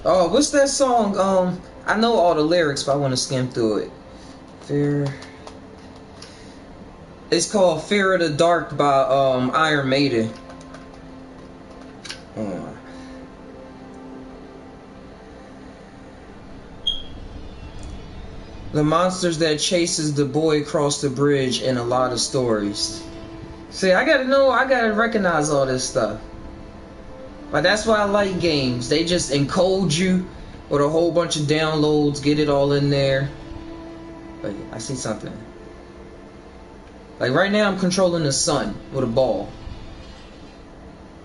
[SPEAKER 1] Oh, what's that song? I know all the lyrics, but I want to skim through it. It's called Fear of the Dark by Iron Maiden. The monsters that chases the boy across the bridge in a lot of stories. See, I gotta recognize all this stuff. But that's why I like games. They just encode you with a whole bunch of downloads, get it all in there. Wait, I see something. Like right now I'm controlling the sun with a ball.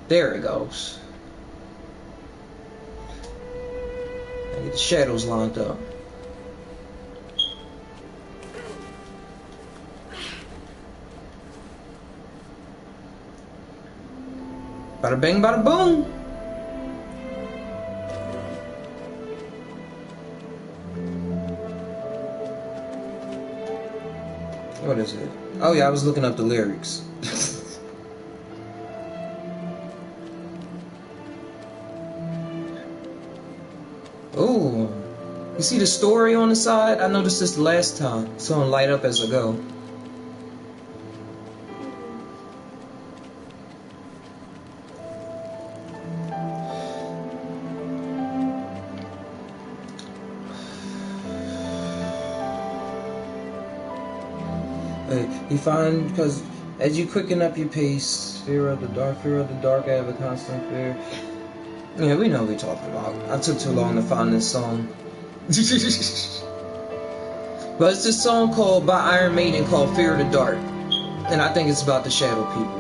[SPEAKER 1] There it goes. I get the shadows lined up. Bada bing, bada boom. What is it? Oh yeah, I was looking up the lyrics. Oh, you see the story on the side? I noticed this the last time. It's gonna light up as I go. You find, because as you quicken up your pace, fear of the dark, I have a constant fear. Yeah, we know what we're talking about. I took too long to find this song. But it's this song called by Iron Maiden called Fear of the Dark. And I think it's about the shadow people.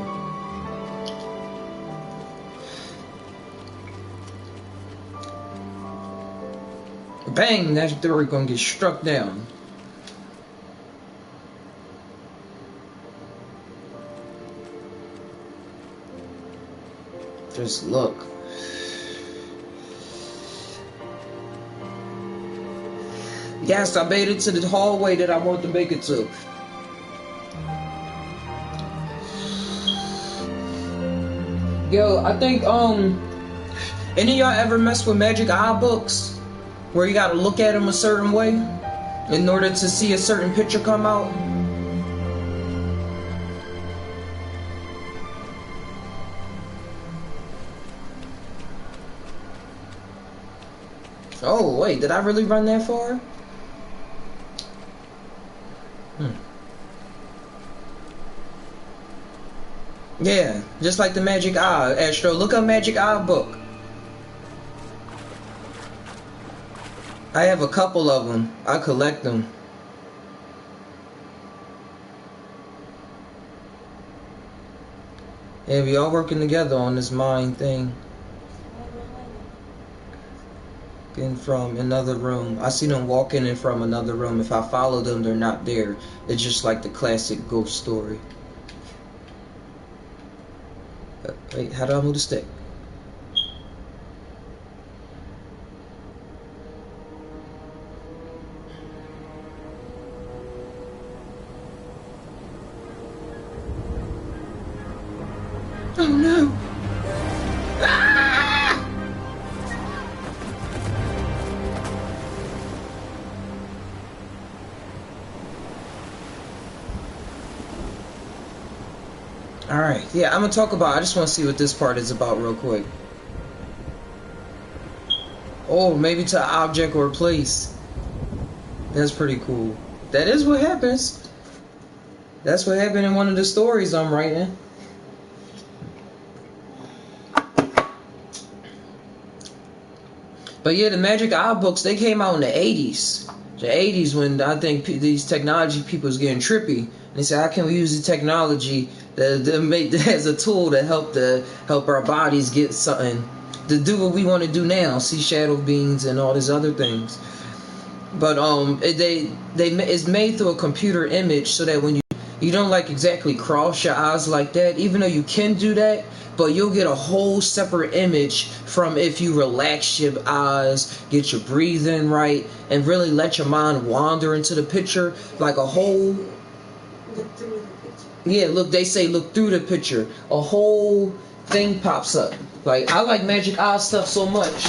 [SPEAKER 1] Bang! That theory gonna get struck down. Just look. Yes, I made it to the hallway that I wanted to make it to. Yo, I think, any of y'all ever mess with magic eye books? Where you gotta look at them a certain way in order to see a certain picture come out? Oh, wait, did I really run that far? Yeah, just like the Magic Eye, Astro. Look up Magic Eye book. I have a couple of them. I collect them. Yeah, we all working together on this mind thing. In from another room. I see them walking in from another room. If I follow them, they're not there. It's just like the classic ghost story. Wait, how do I move the stick? Oh no! Ah! Alright, yeah, I'm gonna talk about, I just want to see what this part is about real quick. Oh, maybe to an object or a place. That's pretty cool. That is what happens. That's what happened in one of the stories I'm writing. But yeah, the Magic Eye books, they came out in the 80s. The 80s when I think these technology people was getting trippy. And they said, how can we use the technology that make as a tool to help our bodies get something to do what we want to do now, see shadow beings and all these other things. But it's made through a computer image so that when you don't like exactly cross your eyes like that, even though you can do that, but you'll get a whole separate image from if you relax your eyes, get your breathing right, and really let your mind wander into the picture, like a whole... Look through the picture. Yeah, look, they say look through the picture. A whole thing pops up. Like, I like Magic Eye stuff so much.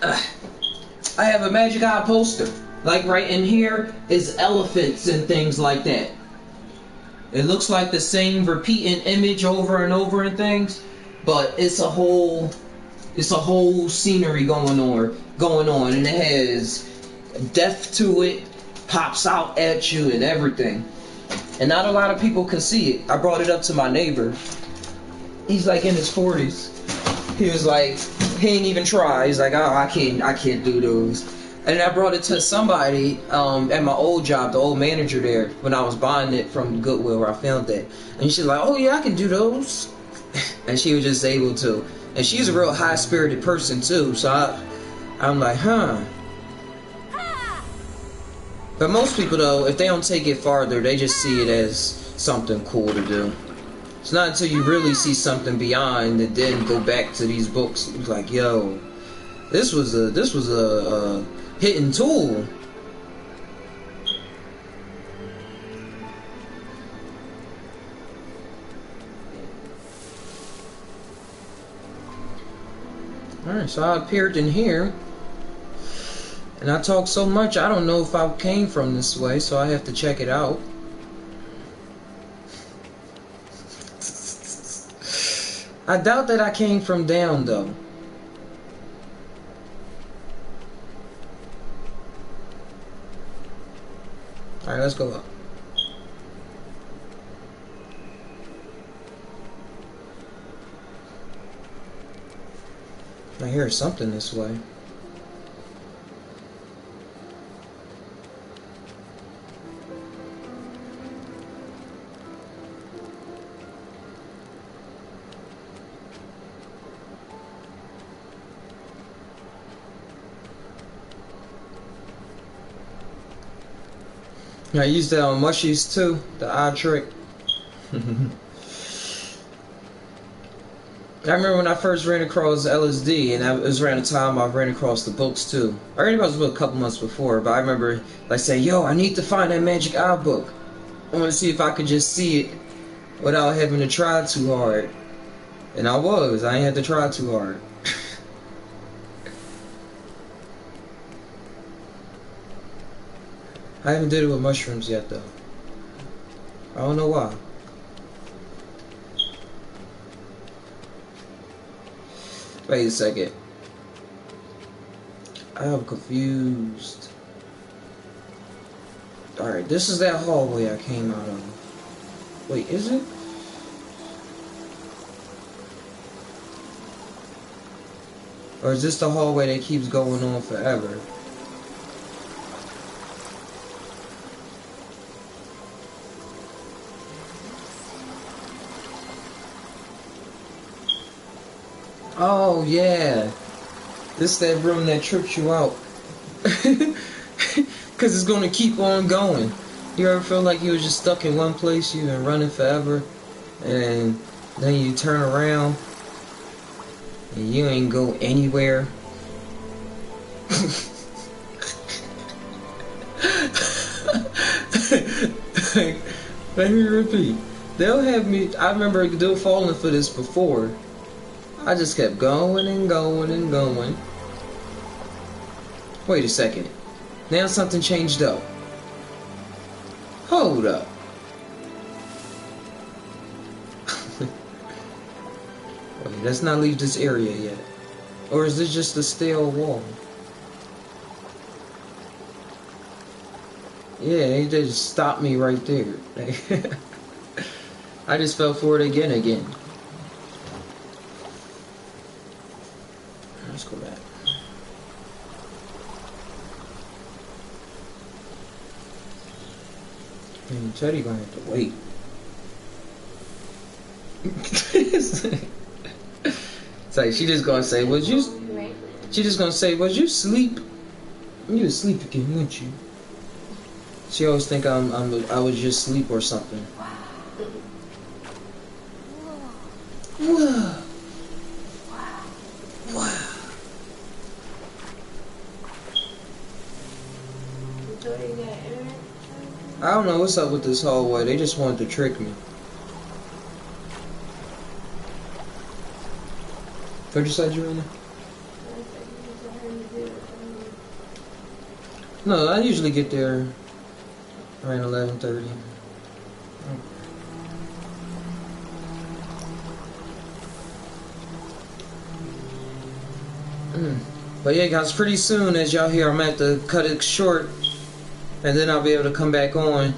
[SPEAKER 1] I have a Magic Eye poster. Like right in here is elephants and things like that. It looks like the same repeating image over and over and things, but it's a whole scenery going on, and it has depth to it, pops out at you and everything. And not a lot of people can see it. I brought it up to my neighbor. He's like in his 40s. He was like, he ain't even try. He's like, oh, I can't do those. And I brought it to somebody at my old job, the old manager there, when I was buying it from Goodwill where I found it. And she's like, oh yeah, I can do those. And she was just able to. And she's a real high-spirited person too, so I'm like, huh. But most people though, if they don't take it farther, they just see it as something cool to do. It's not until you really see something beyond and then go back to these books. It's like, yo, this was a hidden tool. Alright, so I appeared in here. And I talk so much, I don't know if I came from this way, so I have to check it out. I doubt that I came from down, though. Alright, let's go up. I hear something this way. I used that on mushies too, the eye trick. I remember when I first ran across LSD, and it was around the time I ran across the books too. I ran across the book a couple months before, but I remember like saying, "Yo, I need to find that Magic Eye book. I want to see if I could just see it without having to try too hard." And I ain't had to try too hard. I haven't did it with mushrooms yet though. I don't know why. Wait a second. I am confused. Alright, this is that hallway I came out of. Wait, is it? Or is this the hallway that keeps going on forever? Oh yeah, this is that room that trips you out. Cause it's gonna keep on going. You ever feel like you were just stuck in one place, you've been running forever, and then you turn around and you ain't go anywhere? Let me repeat. They'll have me, I remember they'll falling for this before. I just kept going and going and going. Wait a second. Now something changed up. Hold up. Wait, let's not leave this area yet. Or is this just a stale wall? Yeah, they just stopped me right there. I just fell for it again. Let's go back. And Teddy gonna have to wait. It's like she just gonna say, "Was you?" She just gonna say, "Was you sleep? You was asleep again, weren't you?" She always think I was just asleep or something. Whoa. Wow. I don't know what's up with this hallway. They just wanted to trick me. What'd you say, Joanna? No, I usually get there around 11:30. But yeah, guys, pretty soon, as y'all hear, I'm gonna have to cut it short, and then I'll be able to come back on.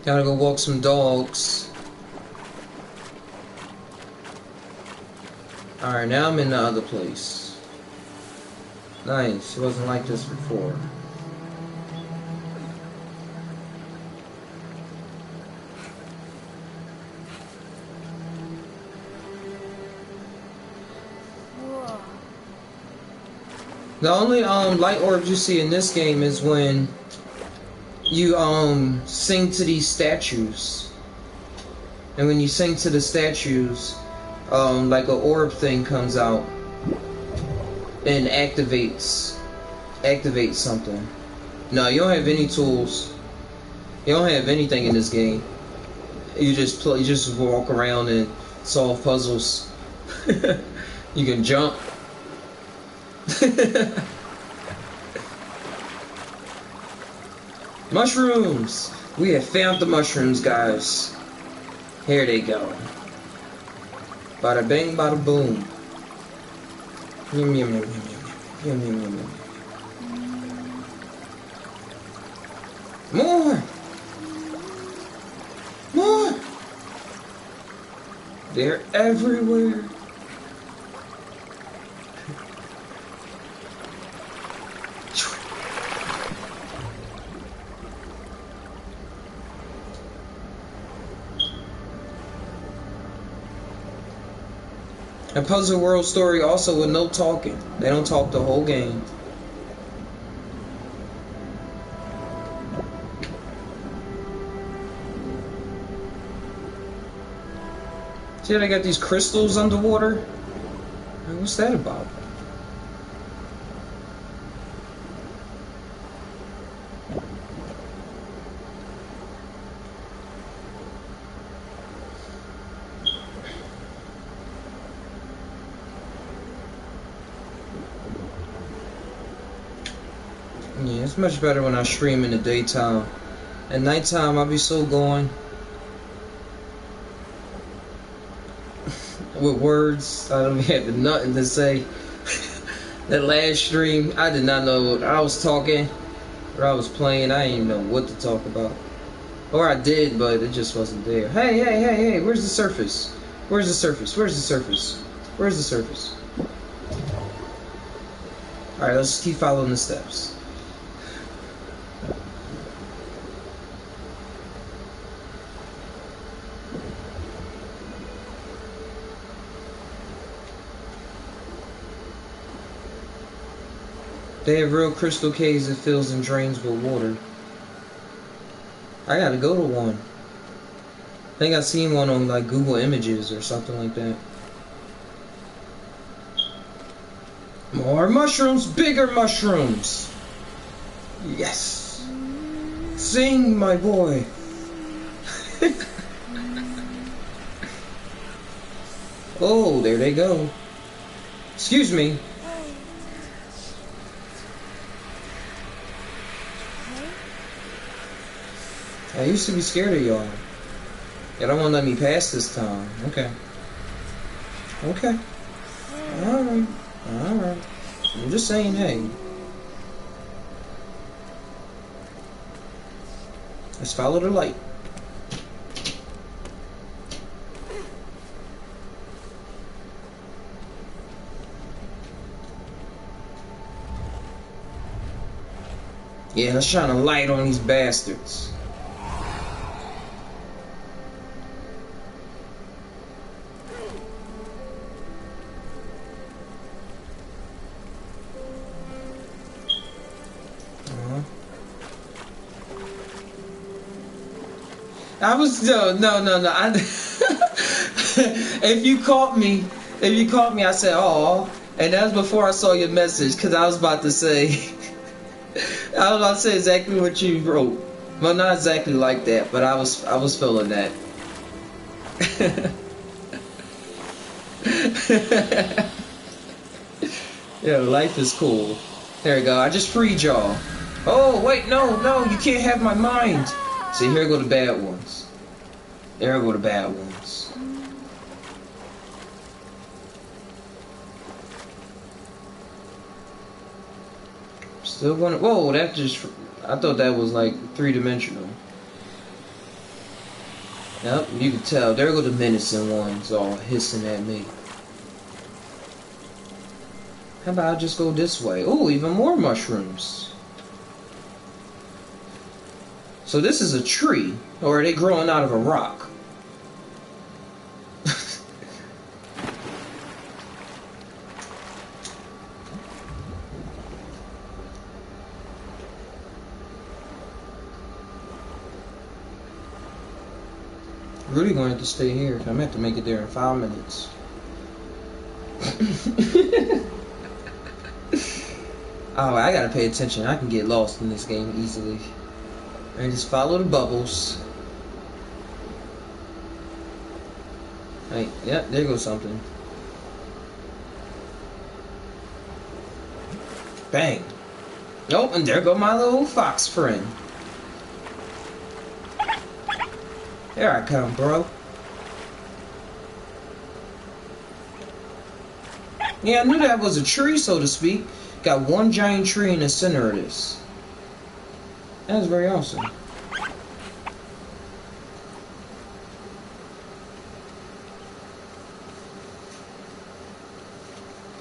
[SPEAKER 1] Gotta go walk some dogs. Alright, now I'm in the other place. Nice, it wasn't like this before. The only light orbs you see in this game is when you sing to these statues. And when you sing to the statues, like an orb thing comes out and activates something. No, you don't have any tools. You don't have anything in this game. You just walk around and solve puzzles. You can jump. Mushrooms! We have found the mushrooms, guys. Here they go. Bada bang, bada boom. Yum yum yum yum yum yum yum yum. More! More! They're everywhere. A Puzzle World story also with no talking. They don't talk the whole game. See how they got these crystals underwater? What's that about? Yeah, it's much better when I stream in the daytime. At nighttime, I'll be so going with words. I don't have nothing to say. That last stream, I did not know what I was talking or I was playing. I didn't even know what to talk about. Or I did, but it just wasn't there. Hey, hey, hey, hey, where's the surface? Where's the surface? Where's the surface? Where's the surface? Alright, let's just keep following the steps. They have real crystal caves that fills and drains with water. I gotta go to one. I think I seen one on like Google Images or something like that. More mushrooms, bigger mushrooms. Yes. Sing, my boy. Oh, there they go. Excuse me. I used to be scared of y'all. Y'all don't want to let me pass this time. Okay. Okay. Alright. Alright. I'm just saying, hey. Let's follow the light. Yeah, let's shine a light on these bastards. I was no. If you caught me, I said, "Oh," and that was before I saw your message, because I was about to say, I was about to say exactly what you wrote. Well, not exactly like that, but I was feeling that. Yeah, life is cool. There we go. I just freed y'all. Oh wait, no, you can't have my mind. See, here go the bad ones. There go the bad ones. Still going. Whoa, that just. I thought that was like 3-dimensional. Yep, you can tell. There go the menacing ones all hissing at me. How about I just go this way? Oh, even more mushrooms. So this is a tree, or are they growing out of a rock? Really going to have to stay here. I'm going to have to make it there in 5 minutes. Oh, I gotta pay attention. I can get lost in this game easily. And just follow the bubbles. Hey, yep, there goes something. Bang. Oh, and there go my little fox friend. There I come, bro. Yeah, I knew that was a tree, so to speak. Got one giant tree in the center of this. That was very awesome.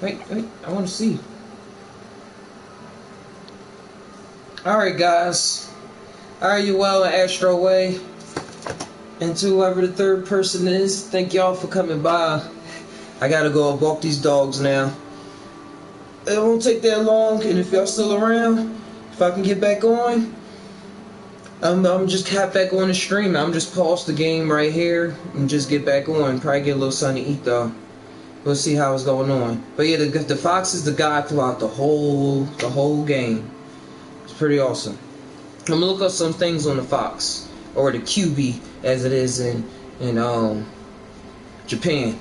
[SPEAKER 1] Wait, I want to see. Alright, guys. Are you well in Astro Way? And to whoever the third person is, thank y'all for coming by. I gotta go walk these dogs now. It won't take that long, and if y'all still around, if I can get back on, I'm just cat back on the stream. I'm just pause the game right here and just get back on. Probably get a little something to eat though. We'll see how it's going on. But yeah, the fox is the guy throughout the whole game. It's pretty awesome. I'm gonna look up some things on the fox, or the QB as it is in Japan.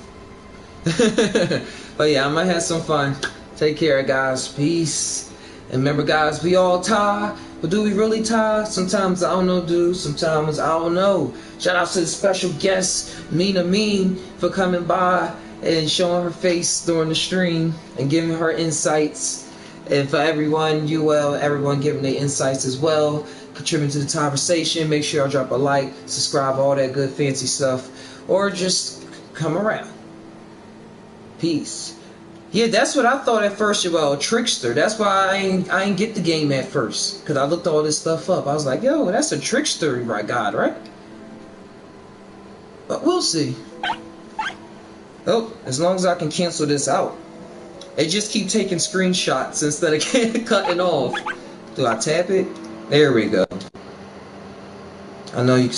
[SPEAKER 1] But yeah, I might have some fun. Take care, guys. Peace. And remember, guys, we all Thai. But do we really Thai? Sometimes I don't know, dude. Sometimes I don't know. Shout out to the special guest, Mina Mean, for coming by and showing her face during the stream and giving her insights. And for everyone, everyone giving their insights as well, contributing to the conversation. Make sure y'all drop a like, subscribe, all that good fancy stuff, or just come around. Peace. Yeah, that's what I thought at first. Well, trickster. That's why I ain't get the game at first, because I looked all this stuff up. I was like, yo, that's a trickster, right? God, right? But we'll see. Oh, as long as I can cancel this out. They just keep taking screenshots instead of cutting off. Do I tap it? There we go. I know you can